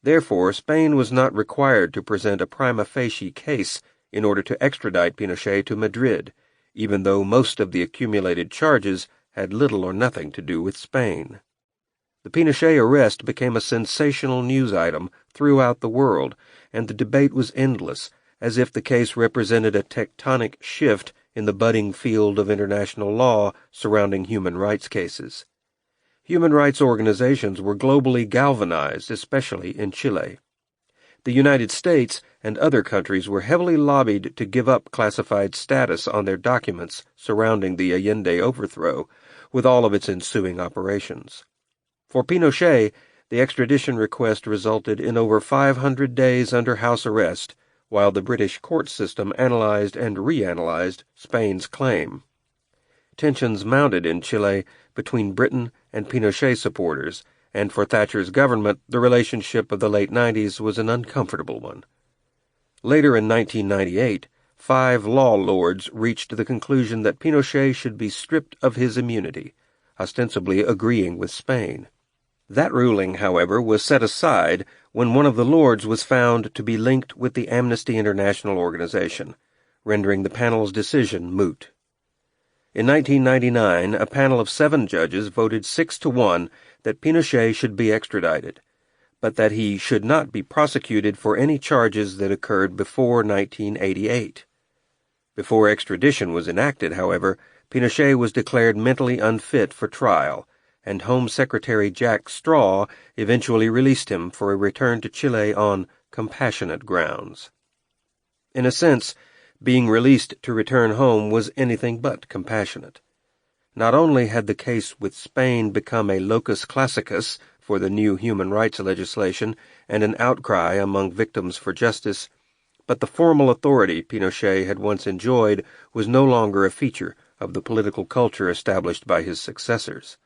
Therefore, Spain was not required to present a prima facie case in order to extradite Pinochet to Madrid, even though most of the accumulated charges had little or nothing to do with Spain. The Pinochet arrest became a sensational news item throughout the world, and the debate was endless, as if the case represented a tectonic shift in the budding field of international law surrounding human rights cases. Human rights organizations were globally galvanized, especially in Chile. The United States and other countries were heavily lobbied to give up classified status on their documents surrounding the Allende overthrow, with all of its ensuing operations. For Pinochet, the extradition request resulted in over 500 days under house arrest, while the British court system analyzed and reanalyzed Spain's claim. Tensions mounted in Chile between Britain and Pinochet supporters, and for Thatcher's government, the relationship of the late 90s was an uncomfortable one. Later in 1998, 5 law lords reached the conclusion that Pinochet should be stripped of his immunity, ostensibly agreeing with Spain. That ruling, however, was set aside when one of the lords was found to be linked with the Amnesty International organization, rendering the panel's decision moot. In 1999, a panel of 7 judges voted 6-1 that Pinochet should be extradited, but that he should not be prosecuted for any charges that occurred before 1988. Before extradition was enacted, however, Pinochet was declared mentally unfit for trial, and Home Secretary Jack Straw eventually released him for a return to Chile on compassionate grounds. In a sense, being released to return home was anything but compassionate. Not only had the case with Spain become a locus classicus for the new human rights legislation and an outcry among victims for justice, but the formal authority Pinochet had once enjoyed was no longer a feature of the political culture established by his successors.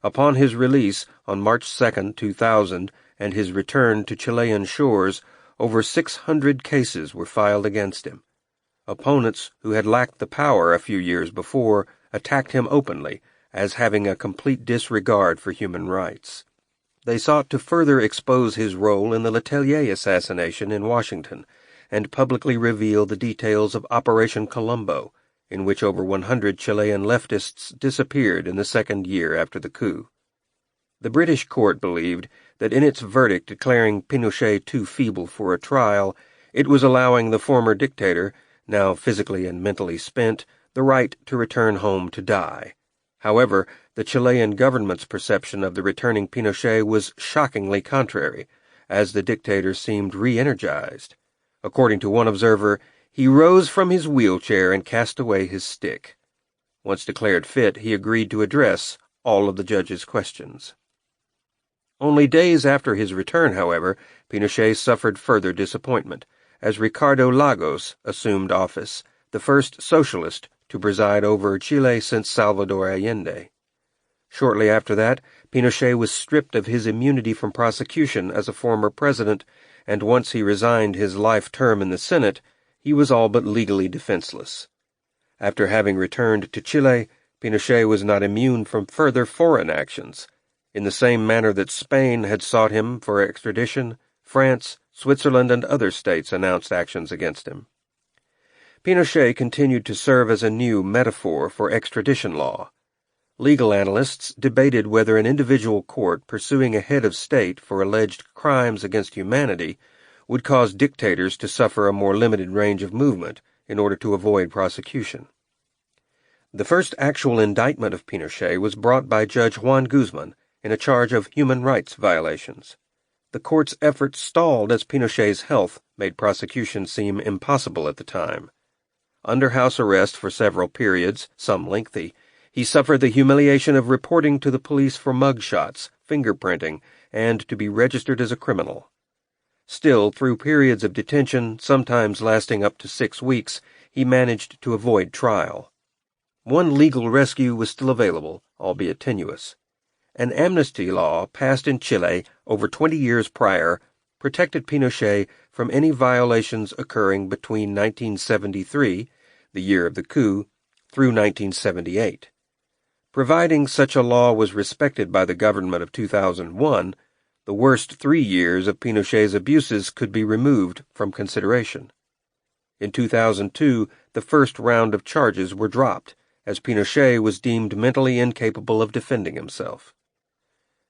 Upon his release on March 2, 2000, and his return to Chilean shores, over 600 cases were filed against him. Opponents who had lacked the power a few years before attacked him openly as having a complete disregard for human rights. They sought to further expose his role in the Letelier assassination in Washington and publicly reveal the details of Operation Colombo, in which over 100 Chilean leftists disappeared in the second year after the coup. The British court believed that in its verdict declaring Pinochet too feeble for a trial, it was allowing the former dictator, now physically and mentally spent, the right to return home to die. However, the Chilean government's perception of the returning Pinochet was shockingly contrary, as the dictator seemed re-energized. According to one observer, he rose from his wheelchair and cast away his stick. Once declared fit, he agreed to address all of the judge's questions. Only days after his return, however, Pinochet suffered further disappointment, as Ricardo Lagos assumed office, the first socialist to preside over Chile since Salvador Allende. Shortly after that, Pinochet was stripped of his immunity from prosecution as a former president, and once he resigned his life term in the Senate, he was all but legally defenseless. After having returned to Chile, Pinochet was not immune from further foreign actions. In the same manner that Spain had sought him for extradition, France, Switzerland, and other states announced actions against him. Pinochet continued to serve as a new metaphor for extradition law. Legal analysts debated whether an individual court pursuing a head of state for alleged crimes against humanity would cause dictators to suffer a more limited range of movement in order to avoid prosecution. The first actual indictment of Pinochet was brought by Judge Juan Guzman in a charge of human rights violations. The court's efforts stalled as Pinochet's health made prosecution seem impossible at the time. Under house arrest for several periods, some lengthy, he suffered the humiliation of reporting to the police for mugshots, fingerprinting, and to be registered as a criminal. Still, through periods of detention, sometimes lasting up to 6 weeks, he managed to avoid trial. One legal rescue was still available, albeit tenuous. An amnesty law passed in Chile over 20 years prior protected Pinochet from any violations occurring between 1973, the year of the coup, through 1978. Providing such a law was respected by the government of 2001, the worst 3 years of Pinochet's abuses could be removed from consideration. In 2002, the first round of charges were dropped, as Pinochet was deemed mentally incapable of defending himself.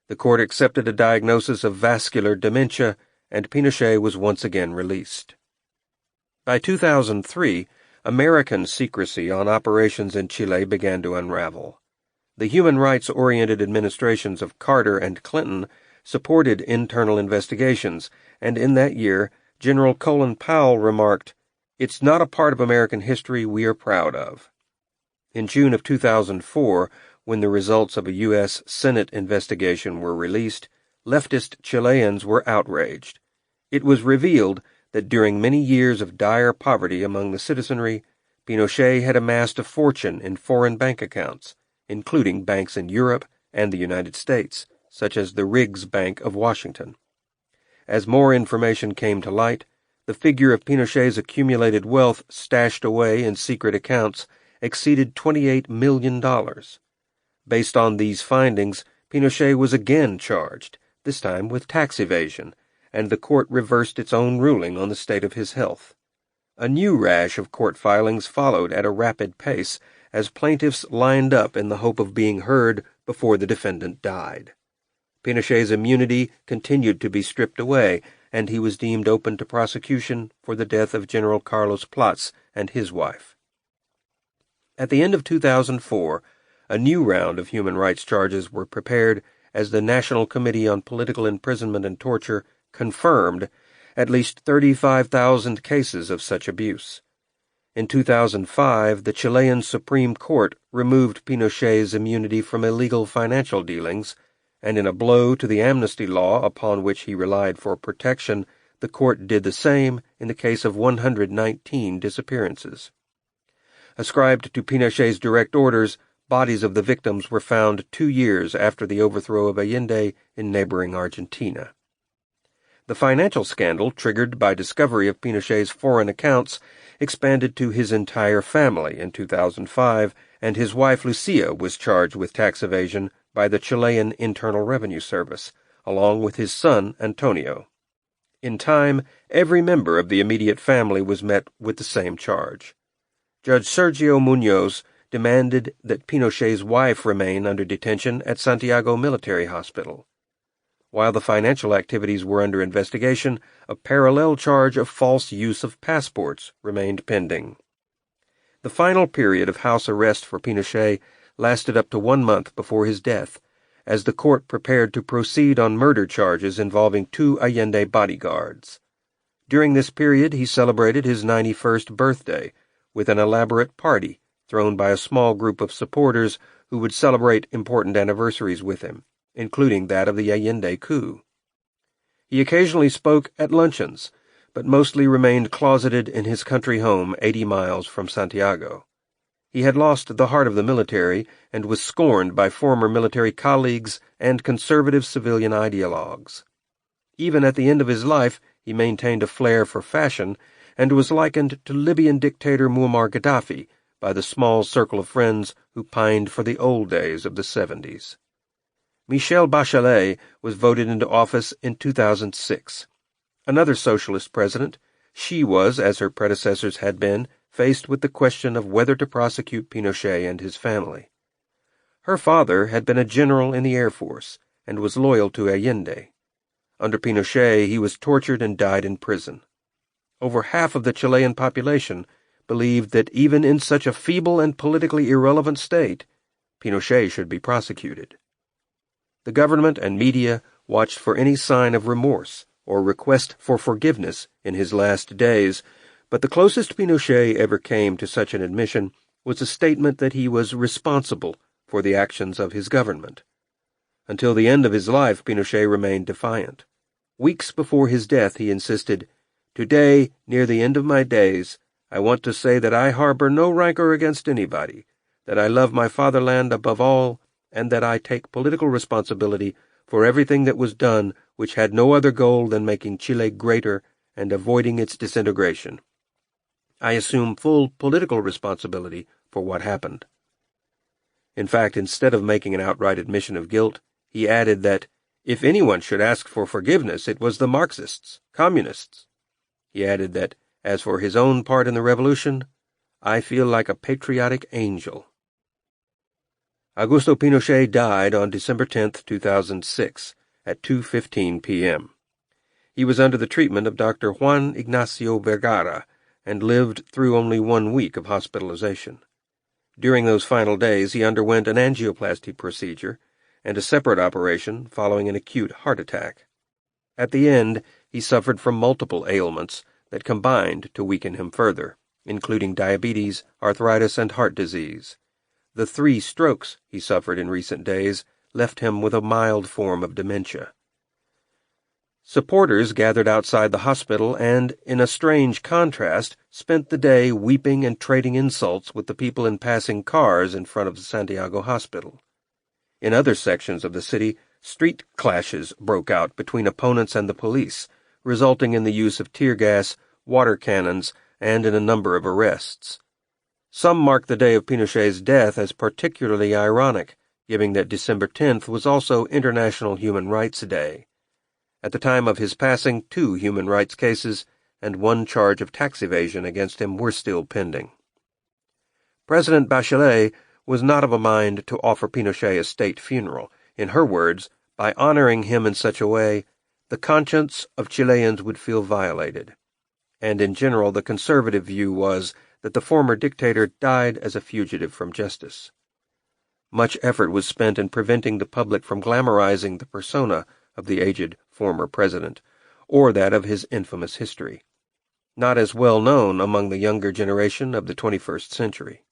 The court accepted a diagnosis of vascular dementia, and Pinochet was once again released. By 2003, American secrecy on operations in Chile began to unravel. The human rights-oriented administrations of Carter and Clinton supported internal investigations, and in that year, General Colin Powell remarked, "It's not a part of American history we are proud of." In June of 2004, when the results of a U.S. Senate investigation were released, leftist Chileans were outraged. It was revealed that during many years of dire poverty among the citizenry, Pinochet had amassed a fortune in foreign bank accounts, including banks in Europe and the United States, such as the Riggs Bank of Washington. As more information came to light, the figure of Pinochet's accumulated wealth stashed away in secret accounts exceeded $28 million. Based on these findings, Pinochet was again charged, this time with tax evasion, and the court reversed its own ruling on the state of his health. A new rash of court filings followed at a rapid pace as plaintiffs lined up in the hope of being heard before the defendant died. Pinochet's immunity continued to be stripped away, and he was deemed open to prosecution for the death of General Carlos Platz and his wife. At the end of 2004, a new round of human rights charges were prepared as the National Committee on Political Imprisonment and Torture confirmed at least 35,000 cases of such abuse. In 2005, the Chilean Supreme Court removed Pinochet's immunity from illegal financial dealings, and in a blow to the amnesty law upon which he relied for protection, the court did the same in the case of 119 disappearances. Ascribed to Pinochet's direct orders, bodies of the victims were found 2 years after the overthrow of Allende in neighboring Argentina. The financial scandal, triggered by discovery of Pinochet's foreign accounts, expanded to his entire family in 2005, and his wife Lucia was charged with tax evasion by the Chilean Internal Revenue Service, along with his son Antonio. In time, every member of the immediate family was met with the same charge. Judge Sergio Munoz demanded that Pinochet's wife remain under detention at Santiago Military Hospital. While the financial activities were under investigation, a parallel charge of false use of passports remained pending. The final period of house arrest for Pinochet lasted up to 1 month before his death, as the court prepared to proceed on murder charges involving 2 Allende bodyguards. During this period, he celebrated his 91st birthday with an elaborate party thrown by a small group of supporters who would celebrate important anniversaries with him, including that of the Allende coup. He occasionally spoke at luncheons, but mostly remained closeted in his country home 80 miles from Santiago. He had lost the heart of the military and was scorned by former military colleagues and conservative civilian ideologues. Even at the end of his life, he maintained a flair for fashion and was likened to Libyan dictator Muammar Gaddafi by the small circle of friends who pined for the old days of the 70s. Michelle Bachelet was voted into office in 2006. Another socialist president, she was, as her predecessors had been, faced with the question of whether to prosecute Pinochet and his family. Her father had been a general in the Air Force and was loyal to Allende. Under Pinochet, he was tortured and died in prison. Over half of the Chilean population believed that even in such a feeble and politically irrelevant state, Pinochet should be prosecuted. The government and media watched for any sign of remorse or request for forgiveness in his last days, but the closest Pinochet ever came to such an admission was a statement that he was responsible for the actions of his government. Until the end of his life, Pinochet remained defiant. Weeks before his death, he insisted, "Today, near the end of my days, I want to say that I harbor no rancor against anybody, that I love my fatherland above all, and that I take political responsibility for everything that was done which had no other goal than making Chile greater and avoiding its disintegration. I assume full political responsibility for what happened." In fact, instead of making an outright admission of guilt, he added that, If anyone should ask for forgiveness, it was the Marxists, Communists. He added that, as for his own part in the revolution, I feel like a patriotic angel. Augusto Pinochet died on December 10, 2006, at 2:15 p.m. He was under the treatment of Dr. Juan Ignacio Vergara and lived through only 1 week of hospitalization. During those final days, he underwent an angioplasty procedure and a separate operation following an acute heart attack. At the end, he suffered from multiple ailments that combined to weaken him further, including diabetes, arthritis, and heart disease. The 3 strokes he suffered in recent days left him with a mild form of dementia. Supporters gathered outside the hospital and, in a strange contrast, spent the day weeping and trading insults with the people in passing cars in front of the Santiago hospital. In other sections of the city, street clashes broke out between opponents and the police, resulting in the use of tear gas, water cannons, and in a number of arrests. Some marked the day of Pinochet's death as particularly ironic, given that December 10th was also International Human Rights Day. At the time of his passing, 2 human rights cases and 1 charge of tax evasion against him were still pending. President Bachelet was not of a mind to offer Pinochet a state funeral. In her words, by honoring him in such a way, the conscience of Chileans would feel violated. And in general, the conservative view was that the former dictator died as a fugitive from justice. Much effort was spent in preventing the public from glamorizing the persona of the aged former president, or that of his infamous history, not as well known among the younger generation of the 21st century.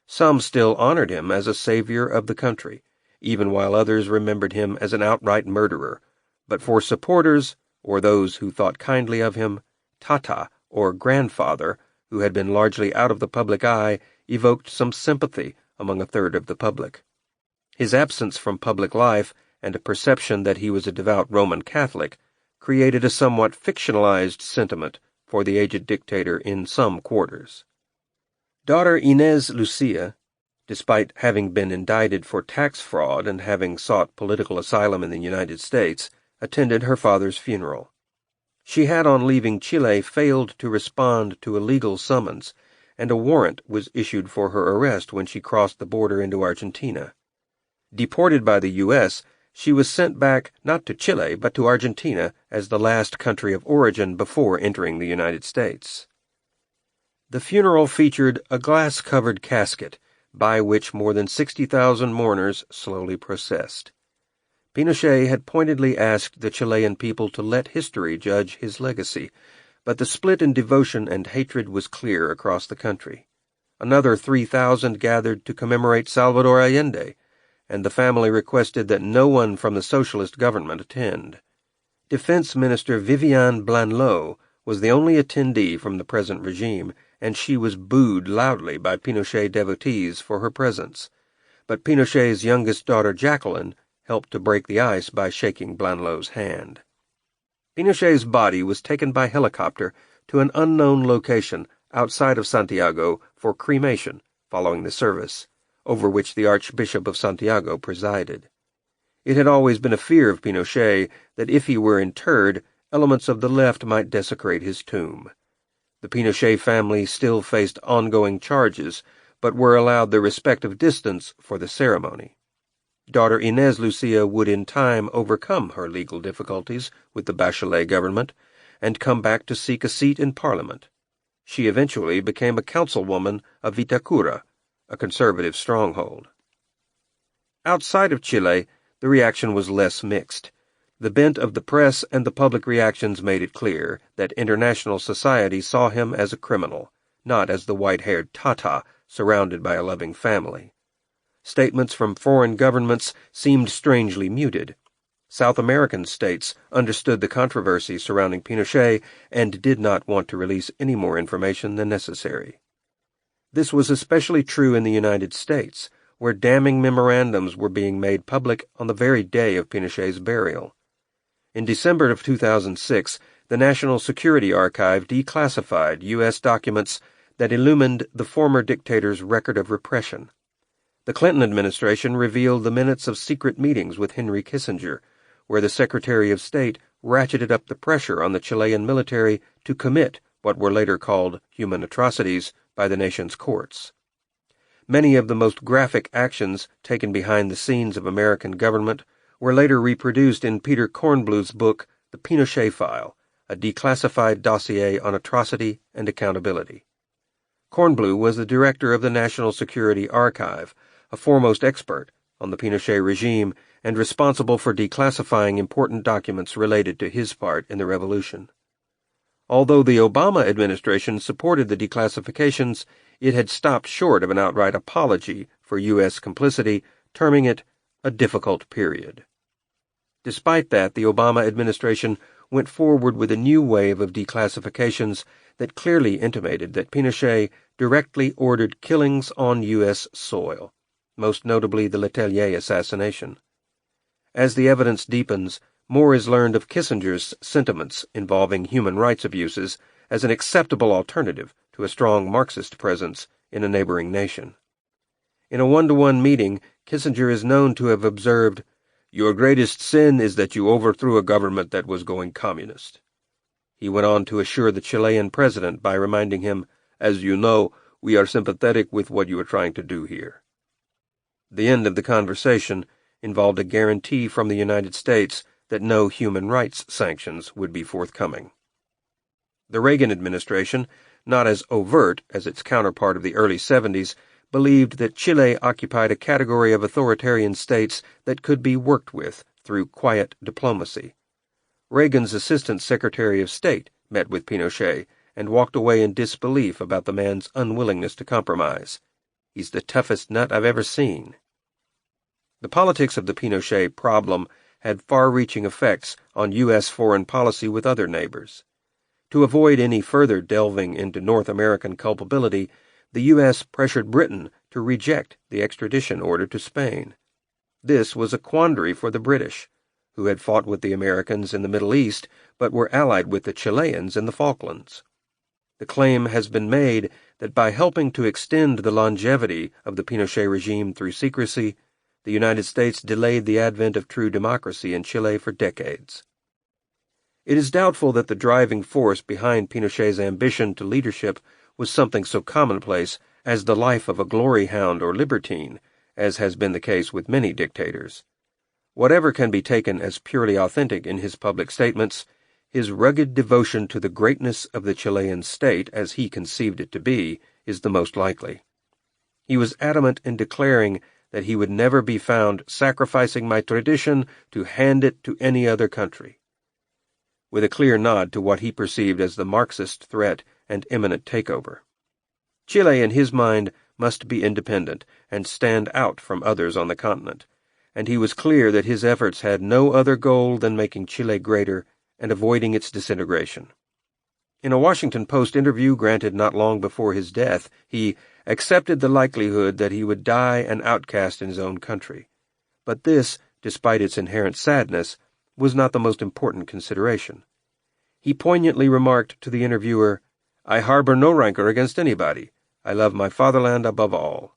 Some still honored him as a savior of the country, even while others remembered him as an outright murderer, but for supporters, or those who thought kindly of him, Tata, or grandfather, who had been largely out of the public eye, evoked some sympathy among a third of the public. His absence from public life and a perception that he was a devout Roman Catholic created a somewhat fictionalized sentiment for the aged dictator in some quarters. Daughter Inés Lucia, despite having been indicted for tax fraud and having sought political asylum in the United States, attended her father's funeral. She had, on leaving Chile, failed to respond to a legal summons, and a warrant was issued for her arrest when she crossed the border into Argentina. Deported by the U.S., she was sent back not to Chile but to Argentina as the last country of origin before entering the United States. The funeral featured a glass-covered casket, by which more than 60,000 mourners slowly processed. Pinochet had pointedly asked the Chilean people to let history judge his legacy, but the split in devotion and hatred was clear across the country. Another 3,000 gathered to commemorate Salvador Allende, and the family requested that no one from the socialist government attend. Defense Minister Viviane Blanlot was the only attendee from the present regime, and she was booed loudly by Pinochet devotees for her presence. But Pinochet's youngest daughter, Jacqueline, helped to break the ice by shaking Blanlot's hand. Pinochet's body was taken by helicopter to an unknown location outside of Santiago for cremation following the service, over which the Archbishop of Santiago presided. It had always been a fear of Pinochet that if he were interred, elements of the left might desecrate his tomb. The Pinochet family still faced ongoing charges, but were allowed the respect of distance for the ceremony. Daughter Inés Lucia would in time overcome her legal difficulties with the Bachelet government and come back to seek a seat in Parliament. She eventually became a councilwoman of Vitacura, a conservative stronghold. Outside of Chile, the reaction was less mixed. The bent of the press and the public reactions made it clear that international society saw him as a criminal, not as the white-haired Tata surrounded by a loving family. Statements from foreign governments seemed strangely muted. South American states understood the controversy surrounding Pinochet and did not want to release any more information than necessary. This was especially true in the United States, where damning memorandums were being made public on the very day of Pinochet's burial. In December of 2006, the National Security Archive declassified U.S. documents that illumined the former dictator's record of repression. The Clinton administration revealed the minutes of secret meetings with Henry Kissinger, where the Secretary of State ratcheted up the pressure on the Chilean military to commit what were later called human atrocities by the nation's courts. Many of the most graphic actions taken behind the scenes of American government were later reproduced in Peter Kornbluth's book, The Pinochet File, a declassified dossier on atrocity and accountability. Kornbluth was the director of the National Security Archive, a foremost expert on the Pinochet regime and responsible for declassifying important documents related to his part in the revolution. Although the Obama administration supported the declassifications, it had stopped short of an outright apology for U.S. complicity, terming it a difficult period. Despite that, the Obama administration went forward with a new wave of declassifications that clearly intimated that Pinochet directly ordered killings on U.S. soil, most notably the Letelier assassination. As the evidence deepens, more is learned of Kissinger's sentiments involving human rights abuses as an acceptable alternative to a strong Marxist presence in a neighboring nation. In a one-to-one meeting, Kissinger is known to have observed, "Your greatest sin is that you overthrew a government that was going communist." He went on to assure the Chilean president by reminding him, "As you know, we are sympathetic with what you are trying to do here." The end of the conversation involved a guarantee from the United States that no human rights sanctions would be forthcoming. The Reagan administration, not as overt as its counterpart of the early 70s, believed that Chile occupied a category of authoritarian states that could be worked with through quiet diplomacy. Reagan's Assistant Secretary of State met with Pinochet and walked away in disbelief about the man's unwillingness to compromise. "He's the toughest nut I've ever seen." The politics of the Pinochet problem had far-reaching effects on U.S. foreign policy with other neighbors. To avoid any further delving into North American culpability, the U.S. pressured Britain to reject the extradition order to Spain. This was a quandary for the British, who had fought with the Americans in the Middle East but were allied with the Chileans in the Falklands. The claim has been made that by helping to extend the longevity of the Pinochet regime through secrecy, the United States delayed the advent of true democracy in Chile for decades. It is doubtful that the driving force behind Pinochet's ambition to leadership was something so commonplace as the life of a glory hound or libertine, as has been the case with many dictators. Whatever can be taken as purely authentic in his public statements, his rugged devotion to the greatness of the Chilean state, as he conceived it to be, is the most likely. He was adamant in declaring that he would never be found sacrificing my tradition to hand it to any other country, with a clear nod to what he perceived as the Marxist threat and imminent takeover. Chile, in his mind, must be independent and stand out from others on the continent, and he was clear that his efforts had no other goal than making Chile greater and avoiding its disintegration. In a Washington Post interview granted not long before his death, he accepted the likelihood that he would die an outcast in his own country. But this, despite its inherent sadness, was not the most important consideration. He poignantly remarked to the interviewer, "I harbor no rancor against anybody. I love my fatherland above all."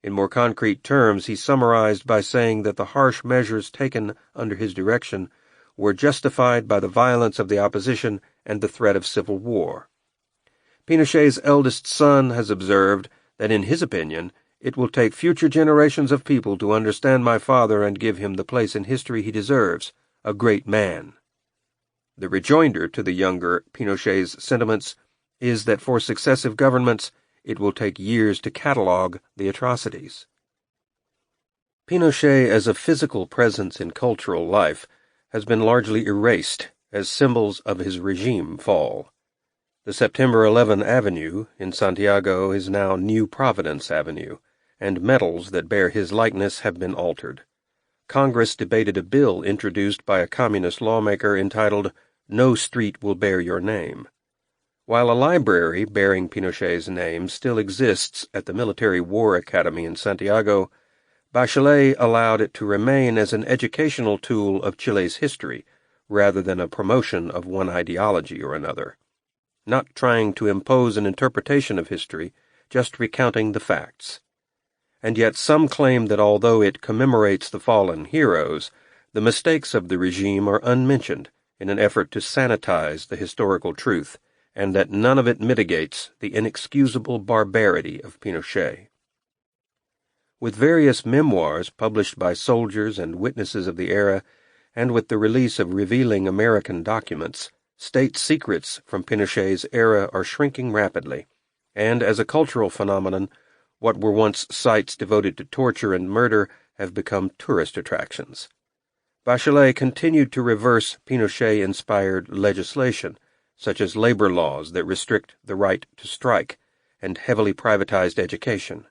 In more concrete terms, he summarized by saying that the harsh measures taken under his direction were justified by the violence of the opposition and the threat of civil war. Pinochet's eldest son has observed that, in his opinion, it will take future generations of people to understand my father and give him the place in history he deserves, a great man. The rejoinder to the younger Pinochet's sentiments is that for successive governments it will take years to catalogue the atrocities. Pinochet as a physical presence in cultural life has been largely erased as symbols of his regime fall. The September 11 Avenue in Santiago is now New Providence Avenue, and medals that bear his likeness have been altered. Congress debated a bill introduced by a communist lawmaker entitled "No Street Will Bear Your Name." While a library bearing Pinochet's name still exists at the Military War Academy in Santiago, Bachelet allowed it to remain as an educational tool of Chile's history, rather than a promotion of one ideology or another. Not trying to impose an interpretation of history, just recounting the facts. And yet some claim that although it commemorates the fallen heroes, The mistakes of the regime are unmentioned in an effort to sanitize the historical truth, and that none of it mitigates the inexcusable barbarity of Pinochet. With various memoirs published by soldiers and witnesses of the era, and with the release of revealing American documents, state secrets from Pinochet's era are shrinking rapidly, and as a cultural phenomenon, what were once sites devoted to torture and murder have become tourist attractions. Bachelet continued to reverse Pinochet-inspired legislation, such as labor laws that restrict the right to strike and heavily privatized education.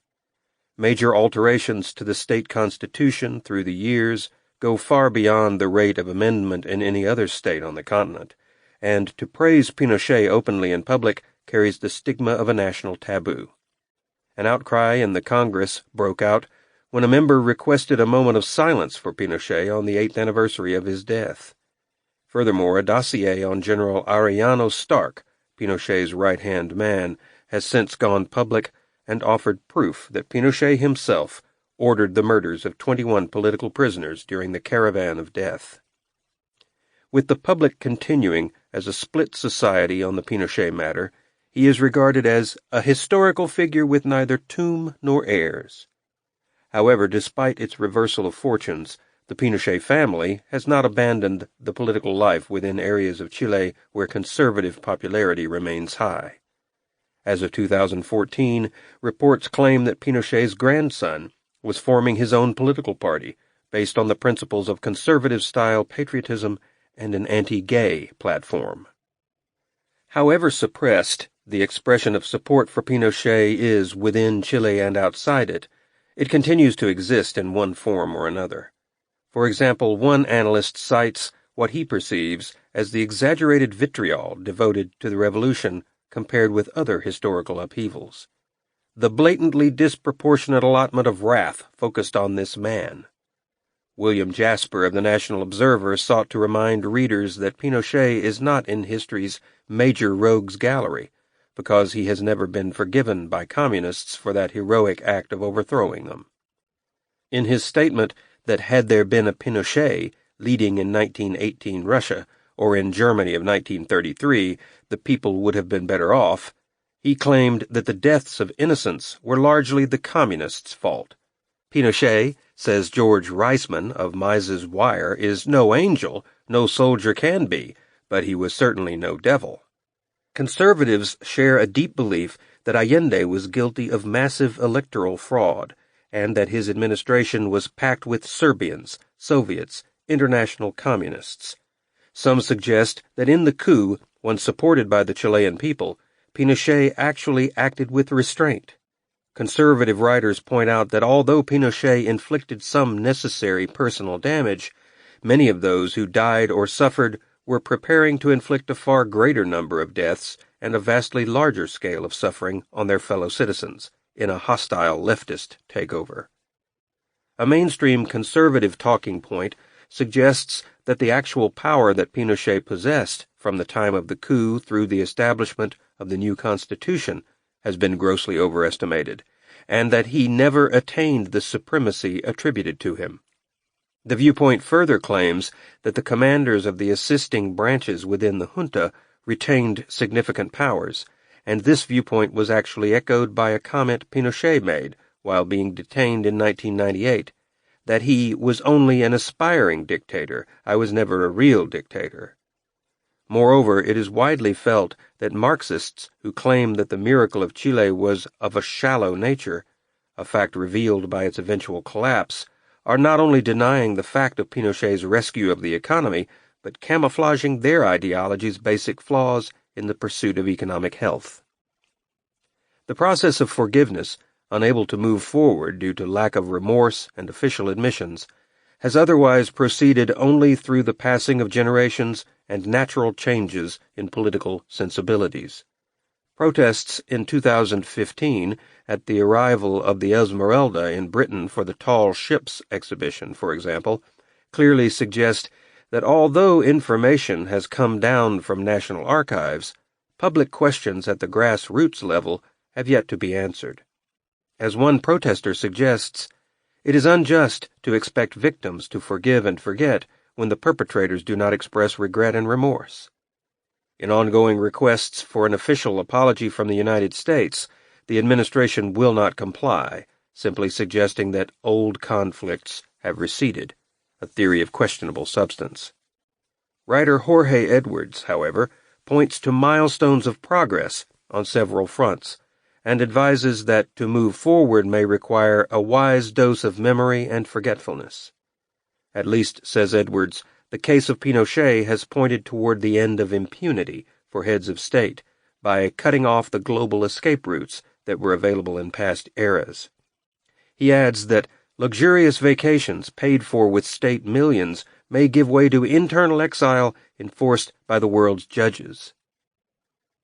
Major alterations to the state constitution through the years go far beyond the rate of amendment in any other state on the continent, and to praise Pinochet openly in public carries the stigma of a national taboo. An outcry in the Congress broke out when a member requested a moment of silence for Pinochet on the 8th anniversary of his death. Furthermore, a dossier on General Ariano Stark, Pinochet's right-hand man, has since gone public and offered proof that Pinochet himself ordered the murders of 21 political prisoners during the Caravan of Death. With the public continuing as a split society on the Pinochet matter, he is regarded as a historical figure with neither tomb nor heirs. However, despite its reversal of fortunes, the Pinochet family has not abandoned the political life within areas of Chile where conservative popularity remains high. As of 2014, reports claim that Pinochet's grandson was forming his own political party based on the principles of conservative-style patriotism and an anti-gay platform. However suppressed the expression of support for Pinochet is within Chile and outside it, it continues to exist in one form or another. For example, one analyst cites what he perceives as the exaggerated vitriol devoted to the revolution compared with other historical upheavals. The blatantly disproportionate allotment of wrath focused on this man. William Jasper of the National Observer sought to remind readers that Pinochet is not in history's major rogues gallery, because he has never been forgiven by communists for that heroic act of overthrowing them. In his statement that had there been a Pinochet leading in 1918 Russia, or in Germany of 1933, the people would have been better off, he claimed that the deaths of innocents were largely the communists' fault. Pinochet, says George Reisman of Mises Wire, is no angel, no soldier can be, but he was certainly no devil. Conservatives share a deep belief that Allende was guilty of massive electoral fraud, and that his administration was packed with Serbians, Soviets, international communists. Some suggest that in the coup, one supported by the Chilean people, Pinochet actually acted with restraint. Conservative writers point out that although Pinochet inflicted some necessary personal damage, many of those who died or suffered were preparing to inflict a far greater number of deaths and a vastly larger scale of suffering on their fellow citizens in a hostile leftist takeover. A mainstream conservative talking point suggests that the actual power that Pinochet possessed from the time of the coup through the establishment of the new constitution has been grossly overestimated, and that he never attained the supremacy attributed to him. The viewpoint further claims that the commanders of the assisting branches within the junta retained significant powers, and this viewpoint was actually echoed by a comment Pinochet made while being detained in 1998, that he was only an aspiring dictator, I was never a real dictator. Moreover, it is widely felt that Marxists who claim that the miracle of Chile was of a shallow nature, a fact revealed by its eventual collapse, are not only denying the fact of Pinochet's rescue of the economy, but camouflaging their ideology's basic flaws in the pursuit of economic health. The process of forgiveness, unable to move forward due to lack of remorse and official admissions, has otherwise proceeded only through the passing of generations and natural changes in political sensibilities. Protests in 2015 at the arrival of the Esmeralda in Britain for the Tall Ships exhibition, for example, clearly suggest that although information has come down from national archives, public questions at the grassroots level have yet to be answered. As one protester suggests, It is unjust to expect victims to forgive and forget when the perpetrators do not express regret and remorse. In ongoing requests for an official apology from the United States, the administration will not comply, simply suggesting that old conflicts have receded, a theory of questionable substance. Writer Jorge Edwards, however, points to milestones of progress on several fronts, and advises that to move forward may require a wise dose of memory and forgetfulness. At least, says Edwards, the case of Pinochet has pointed toward the end of impunity for heads of state by cutting off the global escape routes that were available in past eras. He adds that luxurious vacations paid for with state millions may give way to internal exile enforced by the world's judges.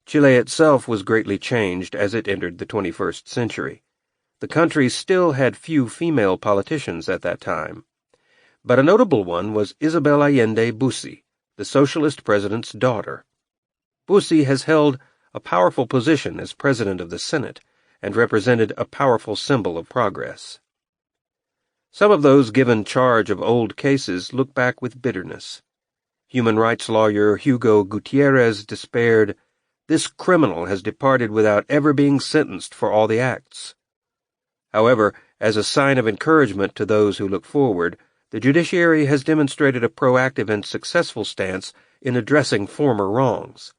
Chile itself was greatly changed as it entered the 21st century. The country still had few female politicians at that time, but a notable one was Isabel Allende Bussi, the socialist president's daughter. Bussi has held a powerful position as president of the Senate and represented a powerful symbol of progress. Some of those given charge of old cases look back with bitterness. Human rights lawyer Hugo Gutierrez despaired, "This criminal has departed without ever being sentenced for all the acts." However, as a sign of encouragement to those who look forward, the judiciary has demonstrated a proactive and successful stance in addressing former wrongs.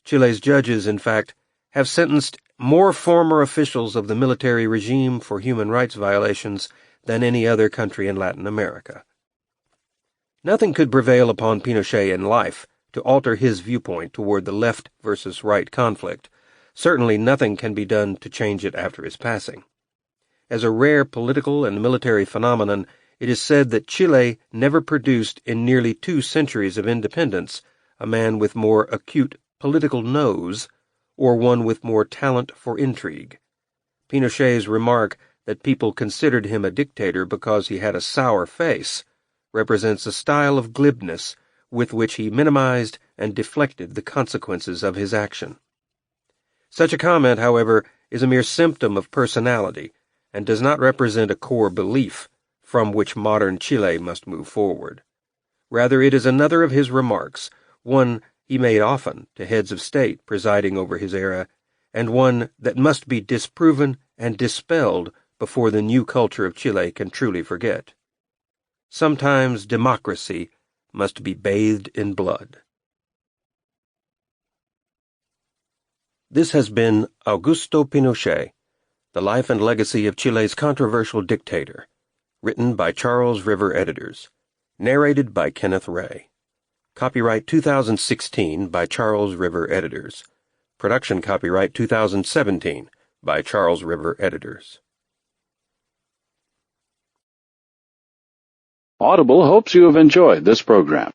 Chile's judges, in fact, have sentenced more former officials of the military regime for human rights violations than any other country in Latin America. Nothing could prevail upon Pinochet in life to alter his viewpoint toward the left versus right conflict. Certainly nothing can be done to change it after his passing. As a rare political and military phenomenon, it is said that Chile never produced in nearly 2 centuries of independence a man with more acute political nose or one with more talent for intrigue. Pinochet's remark that people considered him a dictator because he had a sour face represents a style of glibness with which he minimized and deflected the consequences of his action. Such a comment, however, is a mere symptom of personality and does not represent a core belief from which modern Chile must move forward. Rather, it is another of his remarks, one he made often to heads of state presiding over his era, and one that must be disproven and dispelled before the new culture of Chile can truly forget. Sometimes democracy must be bathed in blood. This has been Augusto Pinochet, The Life and Legacy of Chile's Controversial Dictator, written by Charles River Editors, narrated by Kenneth Ray. Copyright 2016 by Charles River Editors. Production copyright 2017 by Charles River Editors. Audible hopes you have enjoyed this program.